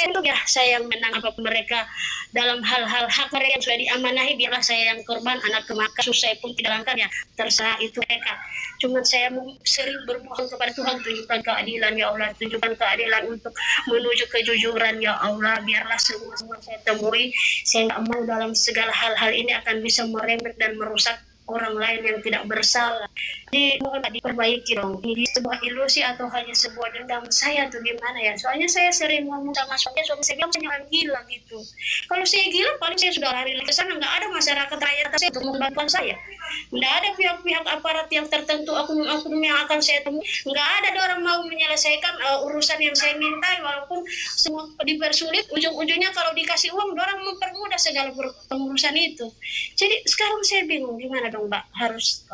itu ya saya yang menang apapun mereka dalam hal-hal hak mereka yang sudah diamanahi, biarlah saya yang korban, anak kemakan susah pun tidak langkah ya, terserah itu mereka. Cuman saya sering bermohon kepada Tuhan, tunjukkan keadilan ya Allah, tunjukkan keadilan untuk menuju kejujuran ya Allah, biarlah semua saya temui, saya nggak mau dalam segala hal-hal ini akan bisa merembet dan merusak orang lain yang tidak bersalah. Jadi mohon diperbaiki dong. Ini sebuah ilusi atau hanya sebuah dendam saya tuh gimana ya? Soalnya saya sering ngomong sama suami saya bilang saya gila gitu. Kalau saya gila paling saya sudah lari ke sana, nggak ada masyarakat rakyat saya untuk membantu saya. Nggak ada pihak-pihak aparat yang tertentu oknum-oknum yang akan saya temui. Nggak ada orang mau menyelesaikan urusan yang saya minta, walaupun semua dipersulit. Ujung-ujungnya kalau dikasih uang, orang mempermudah segala pengurusan itu. Jadi sekarang saya bingung gimana dong Mbak, harus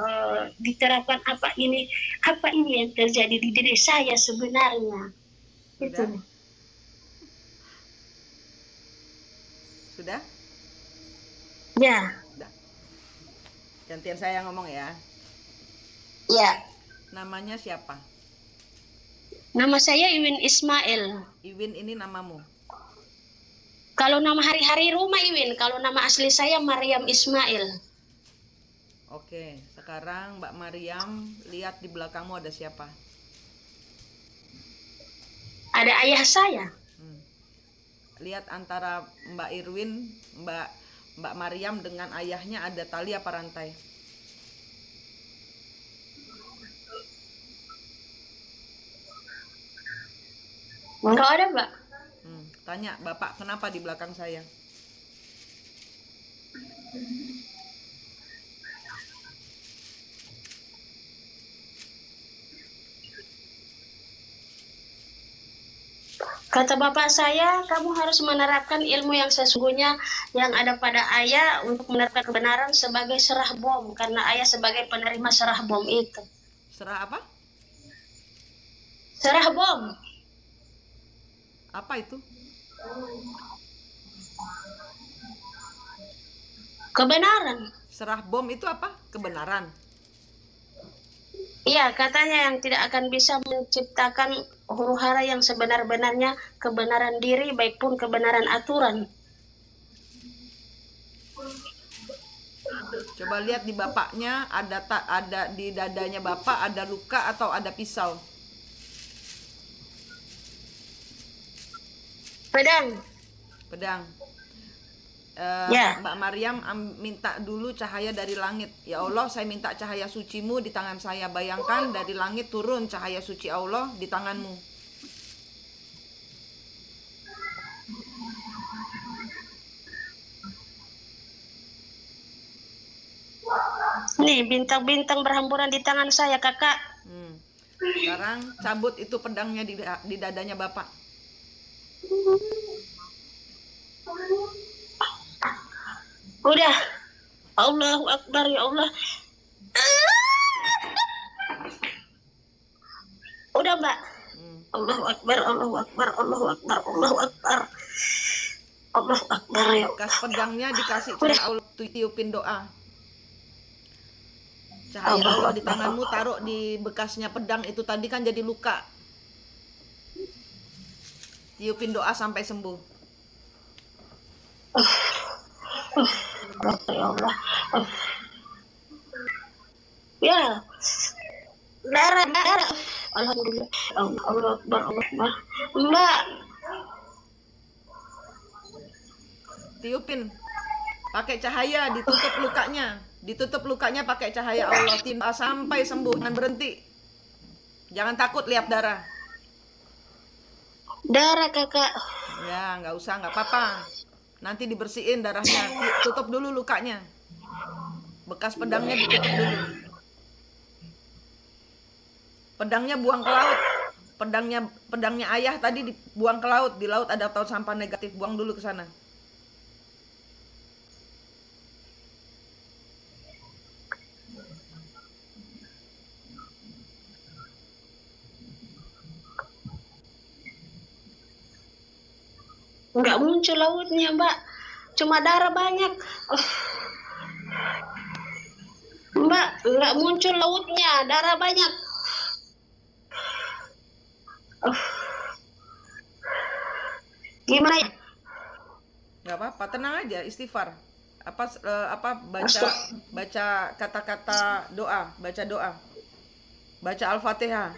diterapkan apa ini yang terjadi di diri saya sebenarnya. Sudah? Itu. Sudah? Ya. Sudah. Gantian saya ngomong ya. Ya. Namanya siapa? Nama saya Iwin Ismail. Iwin ini namamu? Kalau nama hari-hari rumah Iwin, kalau nama asli saya Maryam Ismail. Oke, sekarang Mbak Maryam, lihat di belakangmu ada siapa? Ada ayah saya. Lihat antara Mbak Irwin, Mbak Maryam dengan ayahnya ada tali apa rantai? Enggak ada, Mbak. Tanya, Bapak kenapa di belakang saya? Kata bapak saya, kamu harus menerapkan ilmu yang sesungguhnya yang ada pada ayah untuk menerapkan kebenaran sebagai serah bom, karena ayah sebagai penerima serah bom itu. Serah apa? Serah bom. Apa itu? Kebenaran. Serah bom itu apa? Kebenaran. Iya, katanya yang tidak akan bisa menciptakan huru-hara yang sebenar-benarnya kebenaran diri, baik pun kebenaran aturan. Coba lihat di bapaknya, ada di dadanya bapak ada luka atau ada pisau? Pedang. Pedang. Ya. Mbak Maryam minta dulu cahaya dari langit. Ya Allah, saya minta cahaya sucimu di tangan saya. Bayangkan dari langit turun cahaya suci Allah di tanganmu. Nih, bintang-bintang berhamburan di tangan saya, kakak. Sekarang cabut itu pedangnya di dadanya bapak. Udah. Allahu Akbar ya Allah. Udah, Mbak. Allahu Akbar, Allahu Akbar, Allahu Akbar, Allahu Akbar. Allahu Akbar ya. Bekas pedangnya dikasih cahaya Allah, tiupin doa. Cahaya Allah di tanganmu, taruh di bekasnya pedang itu tadi kan jadi luka. Tiupin doa sampai sembuh. Ya Allah. Ya. Darah. Alhamdulillah. Allah Akbar, Allah Akbar. Mbak. Tiupin. Pakai cahaya, ditutup lukanya pakai cahaya Allah, sampai sembuh, jangan berhenti. Jangan takut lihat darah. Darah, kakak. Ya, nggak usah, nggak apa-apa. Nanti dibersihin darahnya. Tutup dulu lukanya. Bekas pedangnya ditutup dulu. Pedangnya buang ke laut. Pedangnya ayah tadi dibuang ke laut. Di laut ada tong sampah negatif, buang dulu ke sana. Nggak muncul lautnya, Mbak. Cuma darah banyak. Mbak, nggak muncul lautnya, darah banyak. Gimana ya? Nggak apa-apa, tenang aja, istighfar. Apa baca Astag- baca kata-kata doa, baca doa. Baca Al-Fatihah.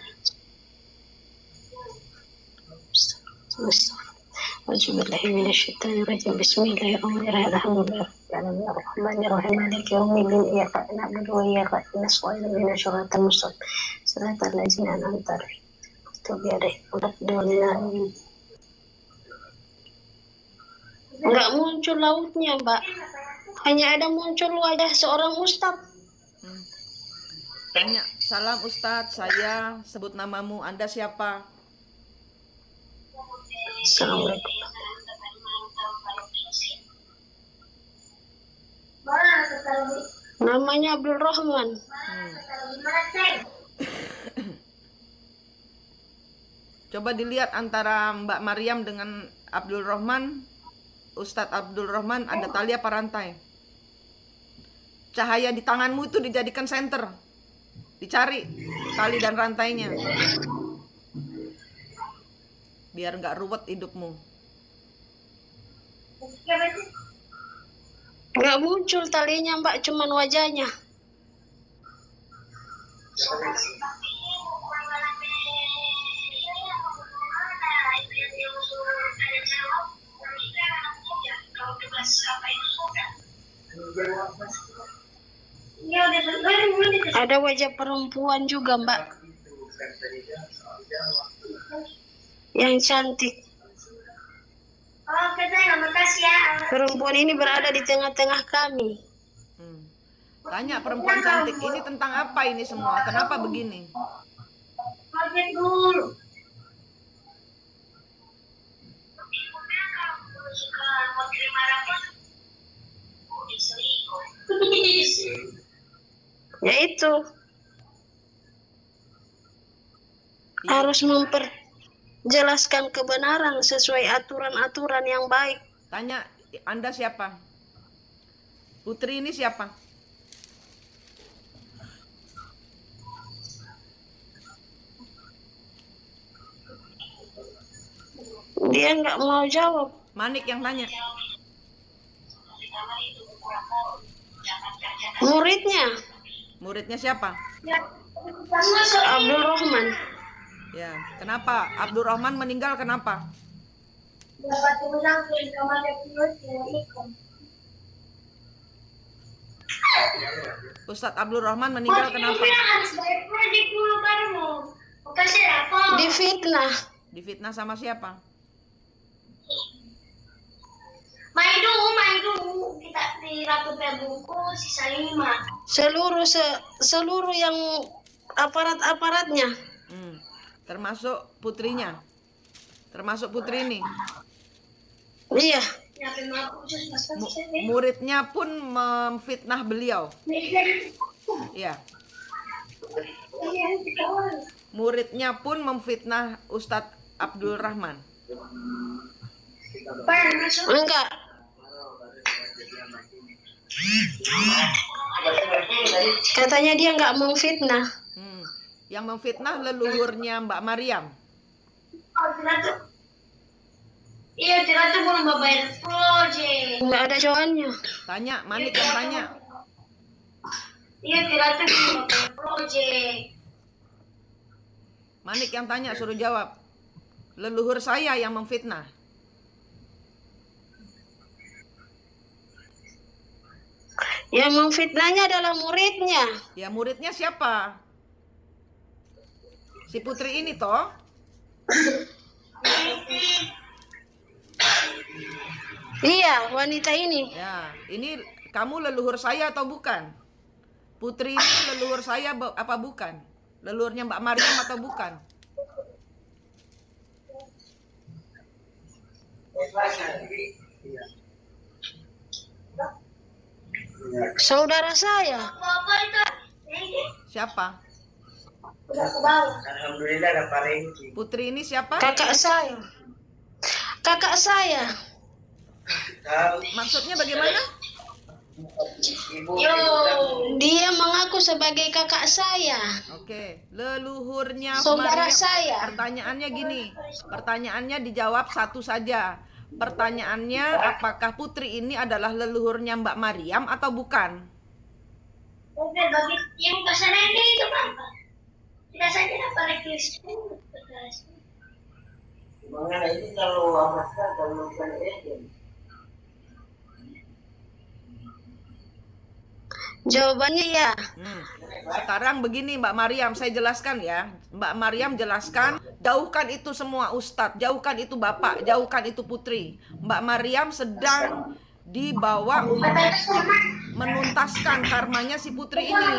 أعوذ بالله من الشيطان الرجيم بسم الله الرحمن الرحيم الحمد لله الرحمن الرحيم مالك يوم الدين إياك نعبد وإياك نستعين اهدنا الصراط المستقيم صراط الذين أنعمت عليهم غير المغضوب عليهم. Nggak muncul lautnya, Mbak. Hanya ada muncul wajah seorang ustadz. Tanya, salam Ustadz, saya sebut namamu, Anda siapa? Assalamualaikum. Namanya Abdul Rahman. Coba dilihat antara Mbak Maryam dengan Abdul Rahman, Ustadz Abdul Rahman, ada tali apa rantai? Cahaya di tanganmu itu dijadikan senter. Dicari tali dan rantainya. Biar nggak ruwet hidupmu. Nggak muncul talinya, Mbak, cuman wajahnya. Ada wajah perempuan juga, Mbak, yang cantik. Perempuan ini berada di tengah-tengah kami. Tanya perempuan cantik ini tentang apa ini semua? Kenapa begini? Yaitu harus memperjelaskan kebenaran sesuai aturan-aturan yang baik. Tanya, Anda siapa? Putri ini siapa? Dia nggak mau jawab. Manik yang tanya. Muridnya Muridnya siapa? Abdul Rahman. Ya, kenapa? Abdul Rahman meninggal kenapa? Ustadz Abdul Rahman meninggal kenapa? Difitnah. Difitnah sama siapa? Maidu kita di Ratu Buku sisa 5. Seluruh yang aparat-aparatnya. Termasuk putrinya. Termasuk putri ini. Iya. Muridnya pun memfitnah beliau. Iya. Muridnya pun memfitnah Ustadz Abdul Rahman. Enggak. Katanya dia nggak memfitnah. Yang memfitnah leluhurnya Mbak Maryam. Iya, tidak tuh belum bayar proyek. Nggak ada jawabannya. Tanya, Manik yang tanya. Iya, tidak tuh belum bayar proyek. Manik yang tanya, suruh jawab. Leluhur saya yang memfitnah. Yang memfitnahnya adalah muridnya. Ya, muridnya siapa? Si putri ini toh? Iya, wanita ini. Ya, ini kamu leluhur saya atau bukan? Putri ini leluhur saya apa bukan? Leluhurnya Mbak Maryam atau bukan? Saudara saya. Apa itu? Siapa? Udah ke bawah. Alhamdulillah ada Pak Rengki. Putri ini siapa? Kakak saya. Kakak saya. Maksudnya bagaimana? Ibu, Dia mengaku sebagai kakak saya. Oke, leluhurnya Saudara Maryam. saya. Pertanyaannya gini, pertanyaannya dijawab satu saja. Pertanyaannya, apakah Putri ini adalah leluhurnya Mbak Maryam atau bukan? Oke, bagi yang pesan ini itu apa? Kita saja dapat Kristen. Mengenai itu kalau amatkan kalau bukan agent. Jawabannya ya. Sekarang begini Mbak Maryam, saya jelaskan ya. Mbak Maryam jelaskan, jauhkan itu semua Ustadz, jauhkan itu Bapak, jauhkan itu Putri. Mbak Maryam sedang dibawa untuk menuntaskan karmanya si Putri ini.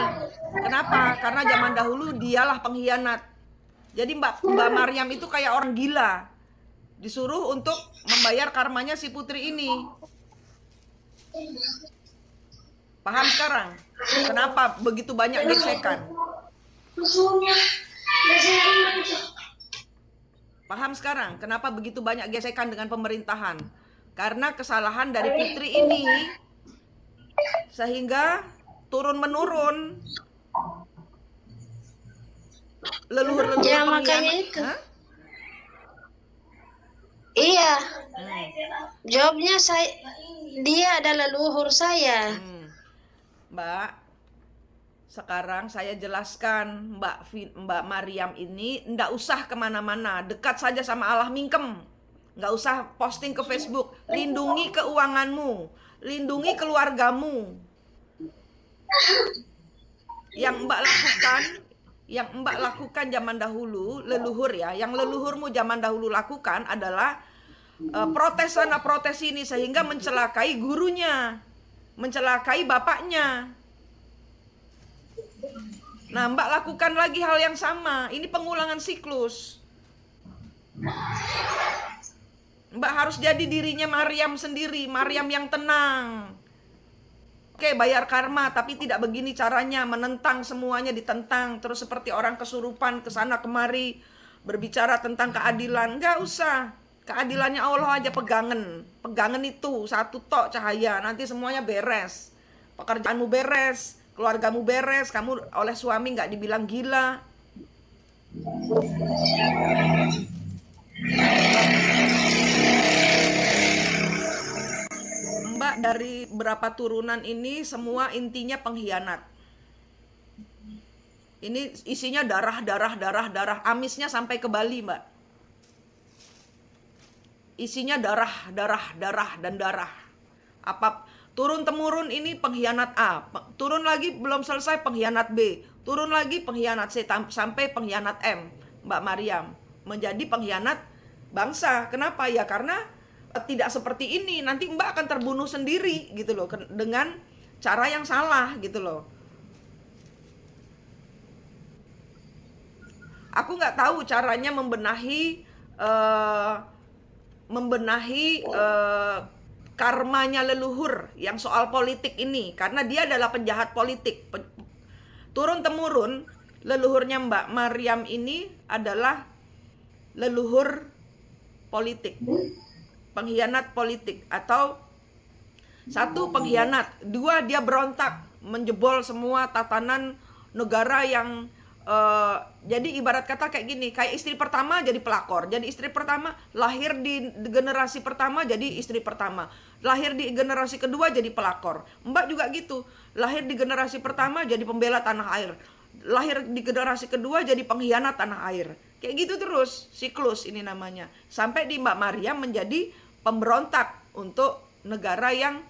Kenapa? Karena zaman dahulu dialah pengkhianat. Jadi Mbak Maryam itu kayak orang gila, disuruh untuk membayar karmanya si Putri ini. Paham sekarang? Kenapa begitu banyak gesekan? Paham sekarang? Kenapa begitu banyak gesekan dengan pemerintahan? Karena kesalahan dari Putri ini, sehingga turun-menurun leluhur-leluhur Ya, pengkhianat. makanya itu. Hah? Iya. Jawabnya dia adalah leluhur saya. Mbak, sekarang saya jelaskan Mbak Maryam ini ndak usah kemana-mana, dekat saja sama Allah mingkem. Nggak usah posting ke Facebook. Lindungi keuanganmu, lindungi keluargamu. Yang Mbak lakukan zaman dahulu, leluhur ya, yang leluhurmu zaman dahulu lakukan adalah protes sana protes sini sehingga mencelakai gurunya, mencelakai bapaknya. Nah, Mbak lakukan lagi hal yang sama. Ini pengulangan siklus. Mbak harus jadi dirinya Maryam sendiri, Maryam yang tenang. Oke, bayar karma, tapi tidak begini caranya, menentang semuanya, ditentang. Terus seperti orang kesurupan, kesana kemari, berbicara tentang keadilan. Nggak usah. Keadilannya Allah aja pegangan. Pegangan itu, satu tok cahaya, nanti semuanya beres. Pekerjaanmu beres, keluargamu beres, kamu oleh suami nggak dibilang gila. Mbak dari berapa turunan ini semua intinya pengkhianat. Ini isinya darah, amisnya sampai ke Bali, Mbak. Isinya darah, dan darah. Apa turun temurun ini pengkhianat A, turun lagi belum selesai pengkhianat B, turun lagi pengkhianat C sampai pengkhianat M. Mbak Maryam menjadi pengkhianat bangsa. Kenapa? Ya karena tidak seperti ini, nanti Mbak akan terbunuh sendiri gitu loh, dengan cara yang salah gitu loh. Aku nggak tahu caranya membenahi karmanya leluhur yang soal politik ini, karena dia adalah penjahat politik. Turun temurun leluhurnya Mbak Maryam ini adalah leluhur politik, pengkhianat politik, atau satu pengkhianat, dua dia berontak, menjebol semua tatanan negara yang jadi ibarat kata kayak gini, kayak istri pertama jadi pelakor, jadi istri pertama, lahir di generasi pertama jadi istri pertama, lahir di generasi kedua jadi pelakor. Mbak juga gitu, lahir di generasi pertama jadi pembela tanah air, lahir di generasi kedua jadi pengkhianat tanah air. Kayak gitu terus, siklus ini namanya. Sampai di Mbak Maryam menjadi pemberontak untuk negara yang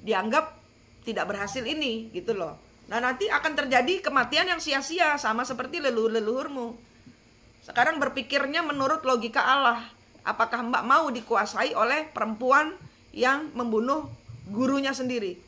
dianggap tidak berhasil ini, gitu loh. Nah, nanti akan terjadi kematian yang sia-sia, sama seperti leluhur-leluhurmu. Sekarang berpikirnya menurut logika Allah. Apakah Mbak mau dikuasai oleh perempuan yang membunuh gurunya sendiri?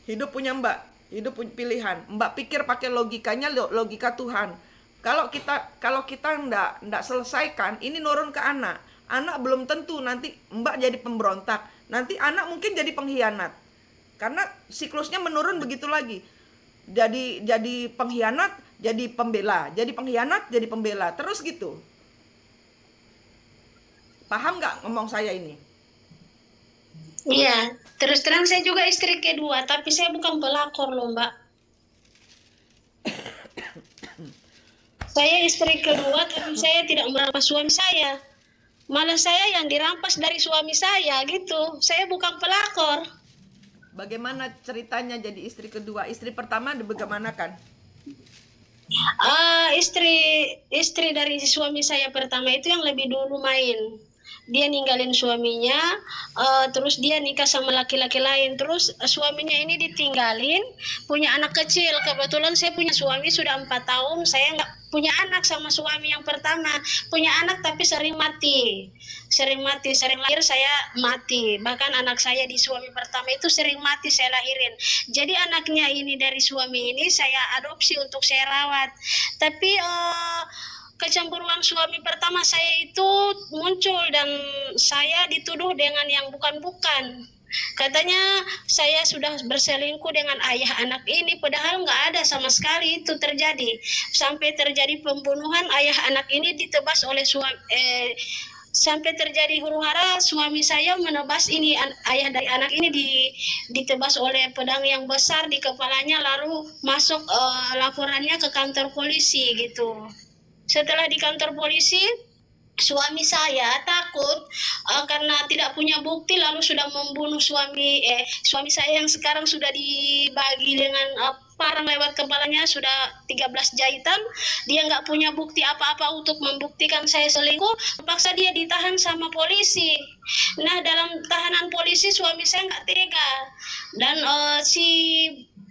Hidup punya Mbak, hidup punya pilihan. Mbak pikir pakai logikanya, logika Tuhan. Kalau kita ndak selesaikan, ini nurun ke anak. Anak belum tentu nanti Mbak jadi pemberontak, nanti anak mungkin jadi pengkhianat. Karena siklusnya menurun begitu lagi. Jadi pengkhianat, jadi pembela, jadi pengkhianat, jadi pembela, terus gitu. Paham nggak ngomong saya ini? Iya, terus terang saya juga istri kedua, tapi saya bukan pelakor loh, Mbak. Saya istri kedua, tapi saya tidak merampas suami saya. Malah saya yang dirampas dari suami saya gitu. Saya bukan pelakor. Bagaimana ceritanya jadi istri kedua? Istri pertama bagaimana kan? Istri dari suami saya pertama itu yang lebih dulu main. Dia ninggalin suaminya, terus dia nikah sama laki-laki lain. Terus suaminya ini ditinggalin, punya anak kecil. Kebetulan saya punya suami sudah 4 tahun, saya nggak punya anak sama suami yang pertama. Punya anak tapi sering mati, sering lahir saya mati. Bahkan anak saya di suami pertama itu sering mati saya lahirin. Jadi anaknya ini dari suami ini saya adopsi untuk saya rawat. Tapi kecemburuan suami pertama saya itu muncul dan saya dituduh dengan yang bukan-bukan. Katanya saya sudah berselingkuh dengan ayah anak ini, padahal nggak ada sama sekali itu terjadi. Sampai terjadi pembunuhan ayah anak ini ditebas oleh sampai terjadi huru-hara, suami saya menebas ini ayah dari anak ini ditebas oleh pedang yang besar di kepalanya, lalu masuk laporannya ke kantor polisi gitu. Setelah di kantor polisi, suami saya takut karena tidak punya bukti, lalu sudah membunuh suami saya yang sekarang sudah dibagi dengan parang lewat kepalanya, sudah 13 jahitan. Dia nggak punya bukti apa-apa untuk membuktikan saya selingkuh, paksa dia ditahan sama polisi. Nah, dalam tahanan polisi suami saya nggak tega, dan si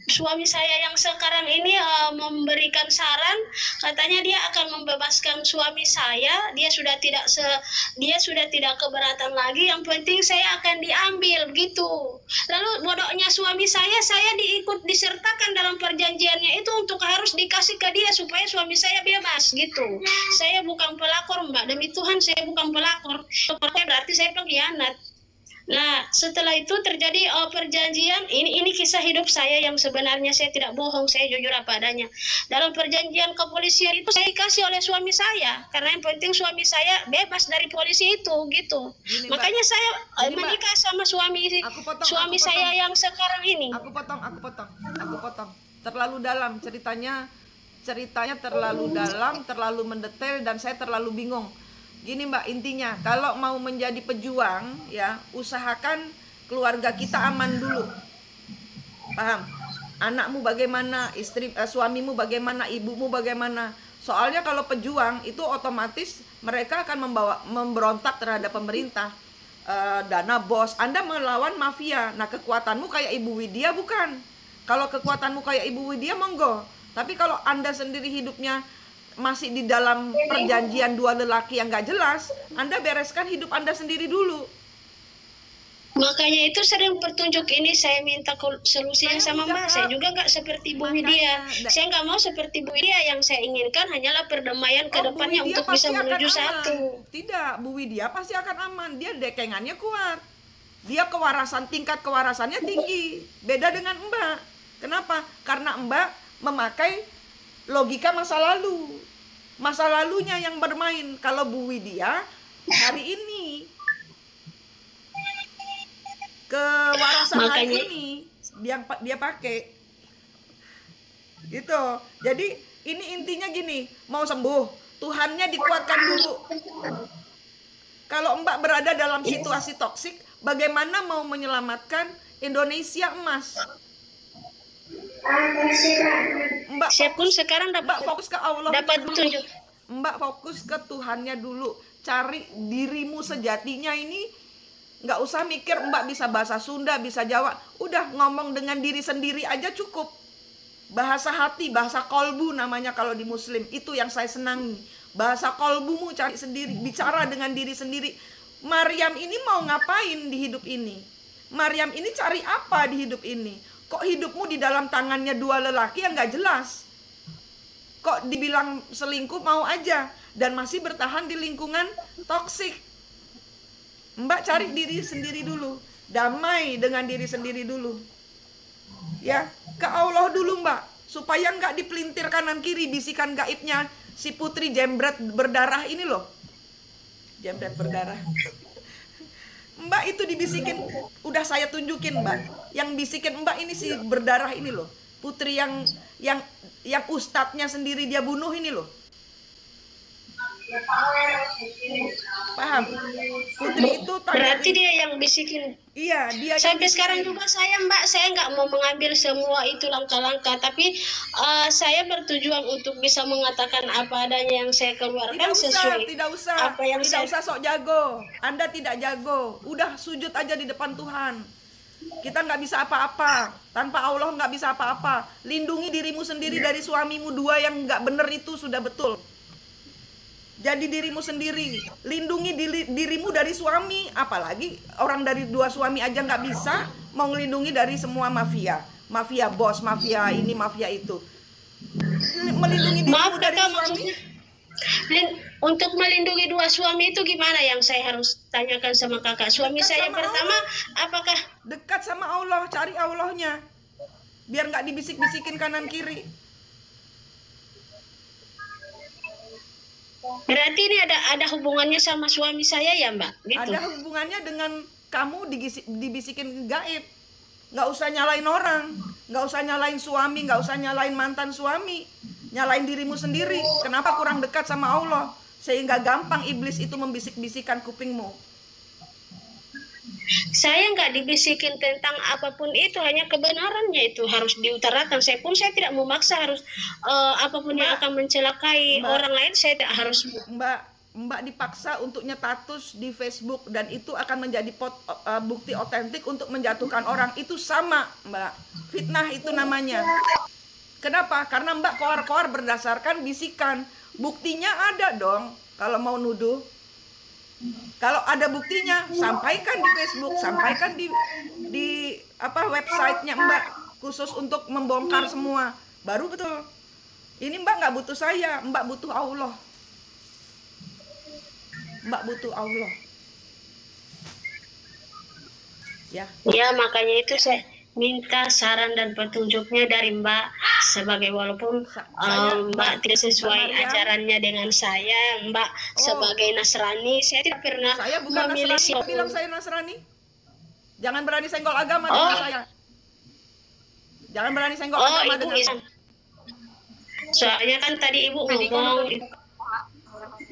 suami saya yang sekarang ini memberikan saran, katanya dia akan membebaskan suami saya. Dia sudah tidak keberatan lagi, yang penting saya akan diambil gitu. Lalu bodohnya suami saya diikut disertakan dalam perjanjiannya itu untuk harus dikasih ke dia supaya suami saya bebas gitu. Saya bukan pelakor, Mbak, demi Tuhan saya bukan pelakor. Berarti saya pengkhianat. Nah, setelah itu terjadi perjanjian. Ini kisah hidup saya yang sebenarnya saya tidak bohong, saya jujur apa adanya. Dalam perjanjian kepolisian itu saya dikasih oleh suami saya, karena yang penting suami saya bebas dari polisi itu gitu. Gini, makanya Mbak. saya Gini, menikah Mbak. sama suami saya yang sekarang ini. Aku potong. Terlalu dalam ceritanya terlalu dalam, terlalu mendetail, dan saya terlalu bingung. Gini Mbak, intinya kalau mau menjadi pejuang ya, usahakan keluarga kita aman dulu. Paham? Anakmu bagaimana, suamimu bagaimana, ibumu bagaimana. Soalnya kalau pejuang itu otomatis mereka akan memberontak terhadap pemerintah. Dana bos, Anda melawan mafia. Nah, kekuatanmu kayak Ibu Widya bukan? Kalau kekuatanmu kayak Ibu Widya monggo. Tapi kalau Anda sendiri hidupnya masih di dalam perjanjian dua lelaki yang gak jelas, Anda bereskan hidup Anda sendiri dulu. Makanya itu sering petunjuk ini saya minta solusinya sama Mbak. Saya juga nggak seperti Bu Widya. Saya nggak mau seperti Bu Widya. Yang saya inginkan hanyalah perdamaian ke depannya untuk bisa menuju satu. Tidak, Bu Widya pasti akan aman. Dia dekengannya kuat. Dia tingkat kewarasannya tinggi. Beda dengan Mbak. Kenapa? Karena Mbak memakai logika masa lalu. Masa lalunya yang bermain. Kalau Bu Widya hari ini, kewarasan hari ini dia pakai gitu. Jadi ini intinya gini, mau sembuh Tuhannya dikuatkan dulu. Kalau Mbak berada dalam situasi toksik, bagaimana mau menyelamatkan Indonesia emas? Mbak saya pun sekarang Mbak fokus ke Allah, dapat petunjuk. Mbak fokus ke Tuhannya dulu. Cari dirimu sejatinya ini. Nggak usah mikir Mbak bisa bahasa Sunda, bisa Jawa. Udah ngomong dengan diri sendiri aja cukup. Bahasa hati, bahasa kolbu namanya kalau di Muslim. Itu yang saya senangi. Bahasa kolbumu cari sendiri, bicara dengan diri sendiri. Maryam ini mau ngapain di hidup ini? Maryam ini cari apa di hidup ini? Kok hidupmu di dalam tangannya dua lelaki yang nggak jelas? Kok dibilang selingkuh mau aja dan masih bertahan di lingkungan toksik? Mbak cari diri sendiri dulu, damai dengan diri sendiri dulu, ya, ke Allah dulu Mbak, supaya nggak dipelintir kanan kiri bisikan gaibnya si putri jembret berdarah ini loh, jembret berdarah. Mbak itu dibisikin, udah saya tunjukin Mbak, yang bisikin Mbak ini si berdarah ini loh, putri yang ustadznya sendiri dia bunuh ini loh. Paham? Putri itu Berarti dia yang bisikin. iya, dia yang Sampai bisikin. sekarang juga saya Mbak, saya nggak mau mengambil semua itu langkah-langkah, tapi saya bertujuan untuk bisa mengatakan apa adanya yang saya keluarkan sesuai Tidak usah, apa yang tidak saya. usah sok jago. Anda tidak jago. Udah sujud aja di depan Tuhan. Kita nggak bisa apa-apa. Tanpa Allah nggak bisa apa-apa. Lindungi dirimu sendiri dari suamimu dua yang nggak bener itu sudah betul. Jadi dirimu sendiri. Lindungi dirimu dari suami. Apalagi orang dari dua suami aja nggak bisa. Mau ngelindungi dari semua mafia. Mafia bos, mafia ini, mafia itu. Melindungi dirimu Maaf dari kakak, suami. maksudnya untuk melindungi dua suami itu gimana yang saya harus tanyakan sama kakak? Suami Dekat saya sama pertama apakah Dekat sama Allah, cari Allahnya. Biar nggak dibisik-bisikin kanan kiri. berarti ini ada hubungannya sama suami saya ya Mbak? Gitu. Ada hubungannya dengan kamu dibisikin gaib. Nggak usah nyalain orang, nggak usah nyalain suami, nggak usah nyalain mantan suami, nyalain dirimu sendiri. Kenapa kurang dekat sama Allah? Sehingga gampang iblis itu membisik-bisikan kupingmu. Saya nggak dibisikin tentang apapun itu, hanya kebenarannya itu harus diutarakan. Saya tidak memaksa harus apapun yang akan mencelakai orang lain, saya tidak harus. Mbak dipaksa untuk nyetatus di Facebook dan itu akan menjadi bukti otentik untuk menjatuhkan orang. Itu sama, Mbak. Fitnah itu namanya. Kenapa? Karena Mbak koar-koar berdasarkan bisikan. Buktinya ada dong kalau mau nuduh. Kalau ada buktinya, sampaikan di Facebook, sampaikan di websitenya Mbak khusus untuk membongkar semua. Baru betul. Ini Mbak nggak butuh saya, Mbak butuh Allah. Mbak butuh Allah. Ya, makanya itu saya minta saran dan petunjuknya dari Mbak sebagai walaupun Mbak tidak sesuai ajarannya dengan saya, Mbak sebagai Nasrani, saya tidak pernah saya bukan memilih Nasrani. Bilang saya Nasrani. Jangan berani senggol agama dengan saya. Jangan berani senggol agama Ibu dengan Islam. Soalnya kan tadi Ibu ngomong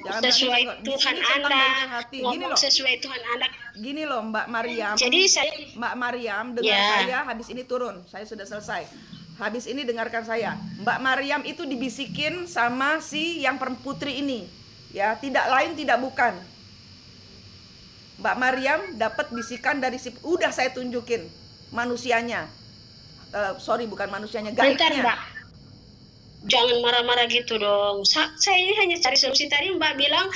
sesuai Tuhan Anda, ngomong sesuai Tuhan Anda. Gini loh Mbak Maryam. Jadi Mbak Maryam dengar saya habis ini turun. Saya sudah selesai. Habis ini dengarkan saya. Mbak Maryam itu dibisikin sama si yang putri ini. Ya, tidak lain tidak bukan. Mbak Maryam dapat bisikan dari si udah saya tunjukin manusianya. Sorry bukan manusianya, gaibnya. Bentar, Mbak. Jangan marah-marah gitu dong. Saya ini hanya cari solusi. Tadi Mbak bilang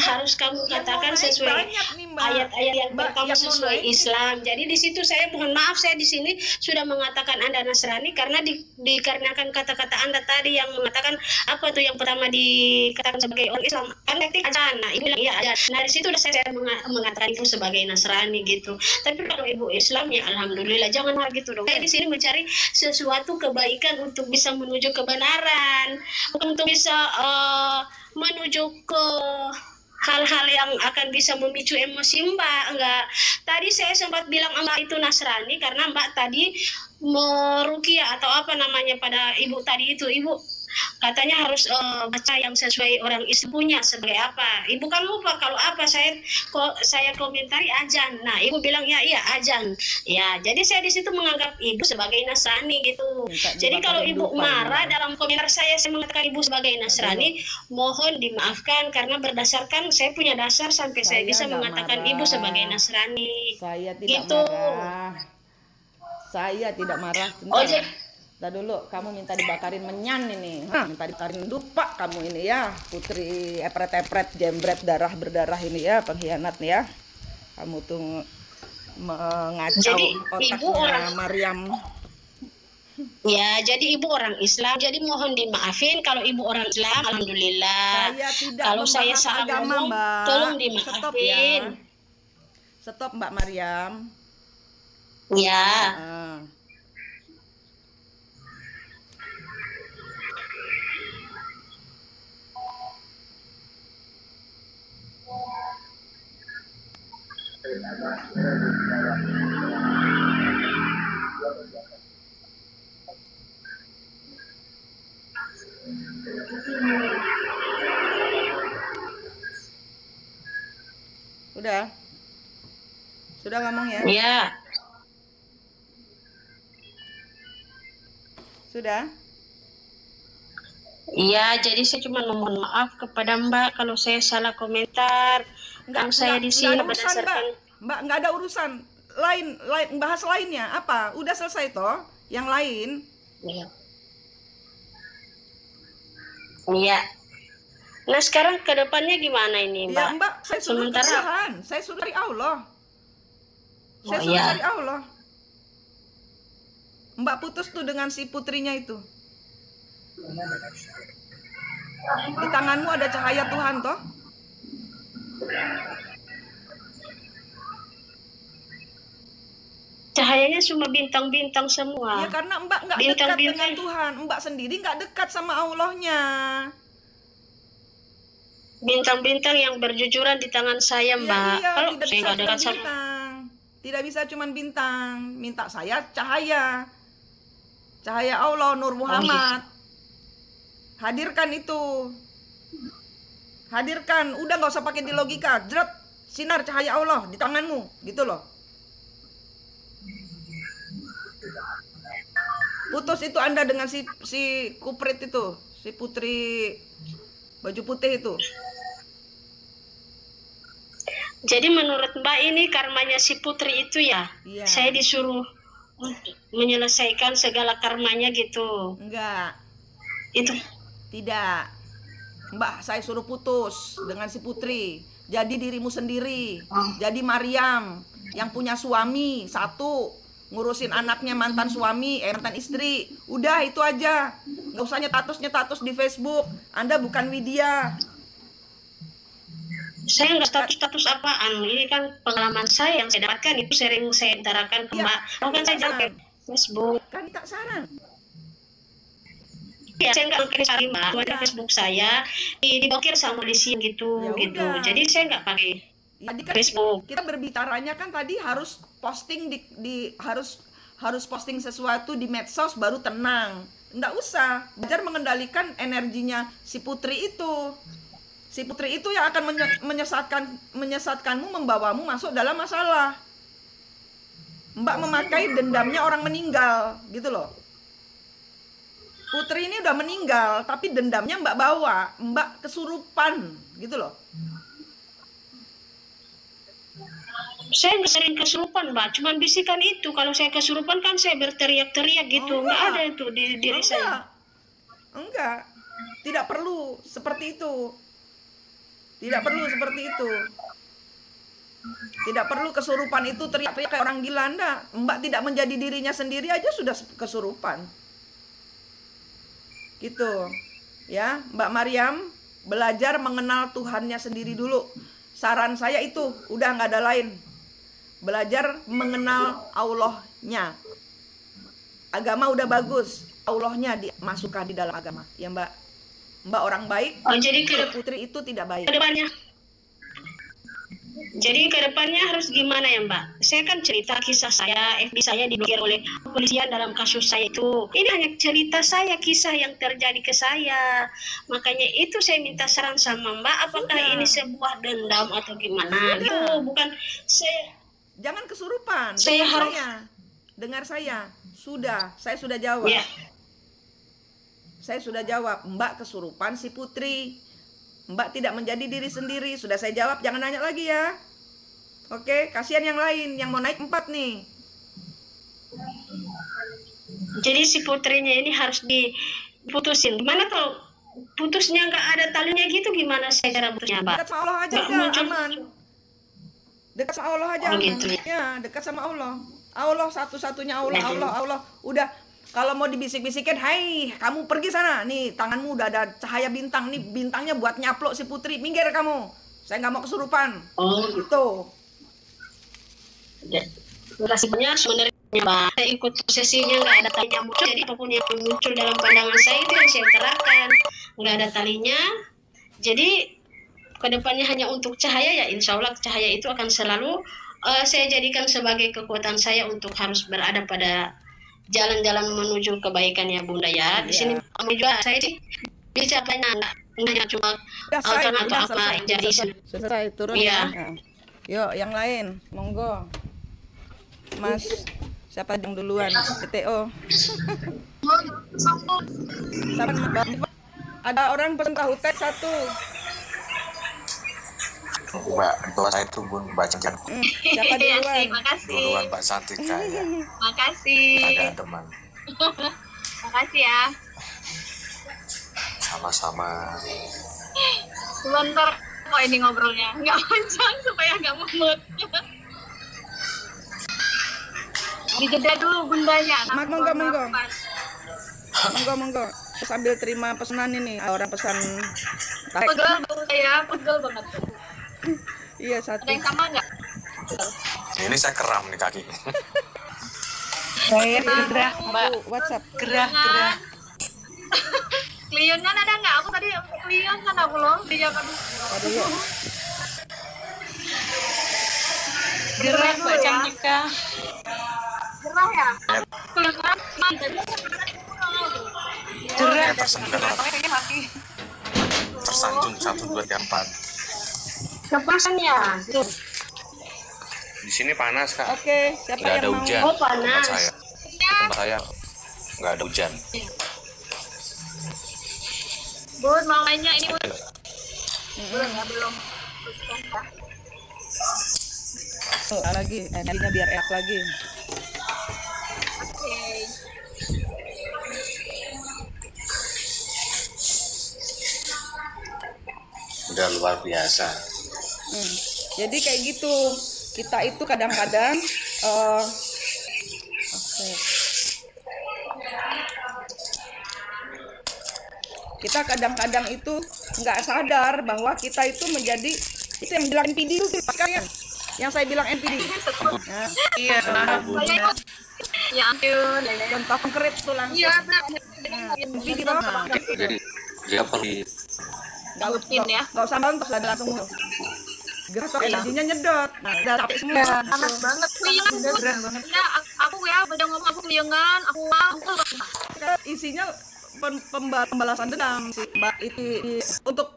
harus kamu katakan sesuai ayat-ayat yang pertama sesuai Islam. Jadi di situ saya mohon maaf, saya di sini sudah mengatakan Anda Nasrani karena dikarenakan kata-kata Anda tadi yang mengatakan apa tuh yang pertama dikatakan sebagai orang Islam. Kan ajan. Nah, Ibu bilang iya ajan. Nah, di situ saya mengatakan Ibu sebagai Nasrani gitu. Tapi kalau Ibu Islam ya alhamdulillah, jangan marah gitu dong. Saya di sini mencari sesuatu kebaikan untuk bisa menuju kebenaran, bukan untuk bisa menuju ke hal-hal yang akan bisa memicu emosi Mbak. Enggak. Tadi saya sempat bilang Mbak itu Nasrani karena Mbak tadi meruqyah atau apa namanya pada Ibu tadi itu. Ibu katanya harus baca yang sesuai orang Islam punya sebagai apa. Ibu kan lupa kalau apa saya komentari ajan. Nah, Ibu bilang ya iya ajan. Ya, jadi saya di situ menganggap Ibu sebagai Nasrani gitu. Jadi kalau Ibu marah dalam komentar saya mengatakan Ibu sebagai Nasrani, mohon dimaafkan karena berdasarkan saya punya dasar sampai saya bisa mengatakan marah. Ibu sebagai Nasrani. Saya tidak gitu. Marah. Saya tidak marah. Bentar dulu, kamu minta dibakarin menyan ini. Minta dibakarin dupa kamu ini ya. Putri epret-epret, jembret, darah berdarah ini ya, pengkhianat nih ya. Kamu tuh mengacau jadi, otaknya Maryam. Ya, jadi Ibu orang Islam. Jadi mohon dimaafin kalau Ibu orang Islam, alhamdulillah. Saya tidak kalau saya salah agama, ngomong, Mbak. tolong dimaafin. Stop ya. Stop Mbak Maryam. Ya. Udah? Sudah ngomong ya? Ya, Sudah? iya. Jadi saya cuma mohon maaf kepada Mbak kalau saya salah komentar. Kan saya di sini ada urusan, berdasarkan. Mbak, nggak ada urusan. Lain, bahas lainnya apa? Udah selesai toh? Yang lain? Iya. Iya. Nah sekarang ke depannya gimana ini Mbak? Ya Mbak, saya suruh ke Sementara- Tuhan. Saya suruh dari Allah. Saya Oh, suruh iya. dari Allah. Mbak putus tuh dengan si putrinya itu. Di tanganmu ada cahaya Tuhan toh? Cahayanya cuma bintang-bintang semua. Ya karena Mbak nggak dekat Bintang-bintang. dengan Tuhan. Mbak sendiri nggak dekat sama Allahnya. Bintang-bintang yang berjujuran di tangan saya Mbak. Ya, iya, Kalau tidak saya bisa nggak dekat cuma sama. bintang. Tidak bisa cuma bintang. Minta saya cahaya. Cahaya Allah, Nur Muhammad. Hadirkan itu. Hadirkan. Udah nggak usah pakai di logika. Jret, sinar cahaya Allah di tanganmu, gitu loh. Putus itu Anda dengan si kuprit itu, si putri baju putih itu. Jadi menurut Mbak ini karmanya si putri itu ya? Iya. Saya disuruh untuk menyelesaikan segala karmanya gitu. Enggak, Itu. tidak. Mbak, saya suruh putus dengan si putri. Jadi dirimu sendiri. Jadi Maryam yang punya suami satu, ngurusin anaknya mantan suami, mantan istri. Udah itu aja. Nggak usah nyetatus di Facebook. Anda bukan Widya. Saya nggak status apaan. Ini kan pengalaman saya yang saya dapatkan, itu sering saya utarakan ke Iya, Mbak. Bahkan saya saran. jalan Facebook. Kan tak saran. Ya, saya nggak pakai cari Mbak. Di Facebook saya diblokir sama polisi gitu, Ya gitu. udah. Jadi saya nggak pakai Tadi kan Facebook. kita berbicaranya kan tadi harus posting harus posting sesuatu di medsos baru tenang. Nggak usah. Belajar mengendalikan energinya si putri itu. Si putri itu yang akan menyesatkanmu, membawamu masuk dalam masalah. Mbak memakai dendamnya orang meninggal, gitu loh. Putri ini udah meninggal, tapi dendamnya Mbak bawa, Mbak kesurupan, gitu loh. Saya nggak sering kesurupan Mbak, cuman bisikan itu. Kalau saya kesurupan kan saya berteriak-teriak gitu. Oh, Nggak enggak. ada itu di diri saya. Enggak. Tidak perlu seperti itu. Tidak perlu seperti itu. Tidak perlu kesurupan itu teriak-teriak kayak orang gila. Enggak. Mbak tidak menjadi dirinya sendiri aja sudah kesurupan. Gitu. Ya, Mbak Maryam belajar mengenal Tuhannya sendiri dulu. Saran saya itu, udah nggak ada lain. Belajar mengenal Allahnya. Agama udah bagus, Allahnya dimasukkan di dalam agama. Ya Mbak. Mbak orang baik, Oh, jadi putri itu tidak baik. ke depannya. Jadi ke depannya harus gimana ya Mbak? Saya kan cerita kisah saya, FB saya diblokir oleh kepolisian dalam kasus saya itu. Ini hanya cerita saya, kisah yang terjadi ke saya. Makanya itu saya minta saran sama Mbak, apakah Sudah. ini sebuah dendam atau gimana? Sudah. Itu bukan saya. Jangan kesurupan. Saya Dengar harus- saya. Dengar saya. Saya sudah jawab. Ya. Saya sudah jawab. Mbak kesurupan si putri. Mbak tidak menjadi diri sendiri. Sudah saya jawab, jangan nanya lagi ya. Oke, kasihan yang lain yang mau naik 4 nih. Jadi si putrinya ini harus diputusin. Gimana kalau putusnya nggak ada talinya gitu, gimana saya cara putusnya Mbak? Dekat sama Allah aja Nggak udah muncul. aman. Dekat sama Allah aja Oh, aman. gitu. Ya, dekat sama Allah. Allah satu-satunya Allah. Udah kalau mau dibisik-bisikin, "Hai, kamu pergi sana. Nih, tanganmu udah ada cahaya bintang. Nih, bintangnya buat nyaplok si putri. Minggir kamu. Saya nggak mau kesurupan." Oh, Gitu. terima kasih banyak sebenarnya Mbak. Saya ikut prosesinya, nggak ada talinya muncul. Jadi apapun yang muncul dalam pandangan saya itu yang saya utarakan. Nggak ada talinya. Jadi kedepannya hanya untuk cahaya ya. Insya Allah cahaya itu akan selalu saya jadikan sebagai kekuatan saya untuk harus berada pada jalan-jalan menuju kebaikan ya Bunda ya. Di sini kami juga saya sih bicaranya nggak hanya cuma Udah atau selesai, apa yang jadi. selesai turun Iya. ya. Yuk, yang lain, monggo. Mas, siapa yang duluan? BTO. Siapa, Mbak? Ada orang pesen tahu tek 1. Mbak, doa saya itu Bun, Mbak Jangan. Siapa duluan? Makasih. Duluan Mbak Santika ya. Makasih. Ada teman. Makasih ya. Sama-sama. Sebentar kok ini ngobrolnya nggak panjang supaya nggak mumet. Dijeda dulu bundanya. Monggo. Monggo. Sambil terima pesanan ini, orang pesan tarik. Pegel banget. Iya, 1. Ada yang sama nggak? Ini saya keram nih kaki. Saya gerah, Mbak. WhatsApp. Gerah. Kliongan ada nggak? Aku tadi kliongan aku loh di Jakarta. Ada ya. Gerah Mbak Cantika. Gerah ya? Kliongan Gerah. Tersanjung 1, 2, 3, 4. Kepasannya. Di sini panas Kak. Oke, siapa Nggak yang ada mau? hujan. Oh, panas. Tempat saya nggak ada hujan. Bun, mau mainnya ini Bun? Belum. Lagi, energinya biar enak lagi. Oke. Udah luar biasa. Jadi kayak gitu. Kita itu kadang-kadang kita kadang-kadang itu nggak sadar bahwa kita itu menjadi itu yang bilang NPD itu sekalian. Yang saya bilang NPD. Nah, Iya. Ya ampun. contoh konkret tuh langsung. Iya, benar. NPD itu apa? Jadi dia perlu Nggak usah nonton, ada langsung muncul. Gerak tuh energinya nyedot. Nah, udah capek semua. Panas banget. Kliengan Bun. Ya, aku ya beda ngomong aku kliengan, aku Isinya pembalasan dendam sih Mbak itu untuk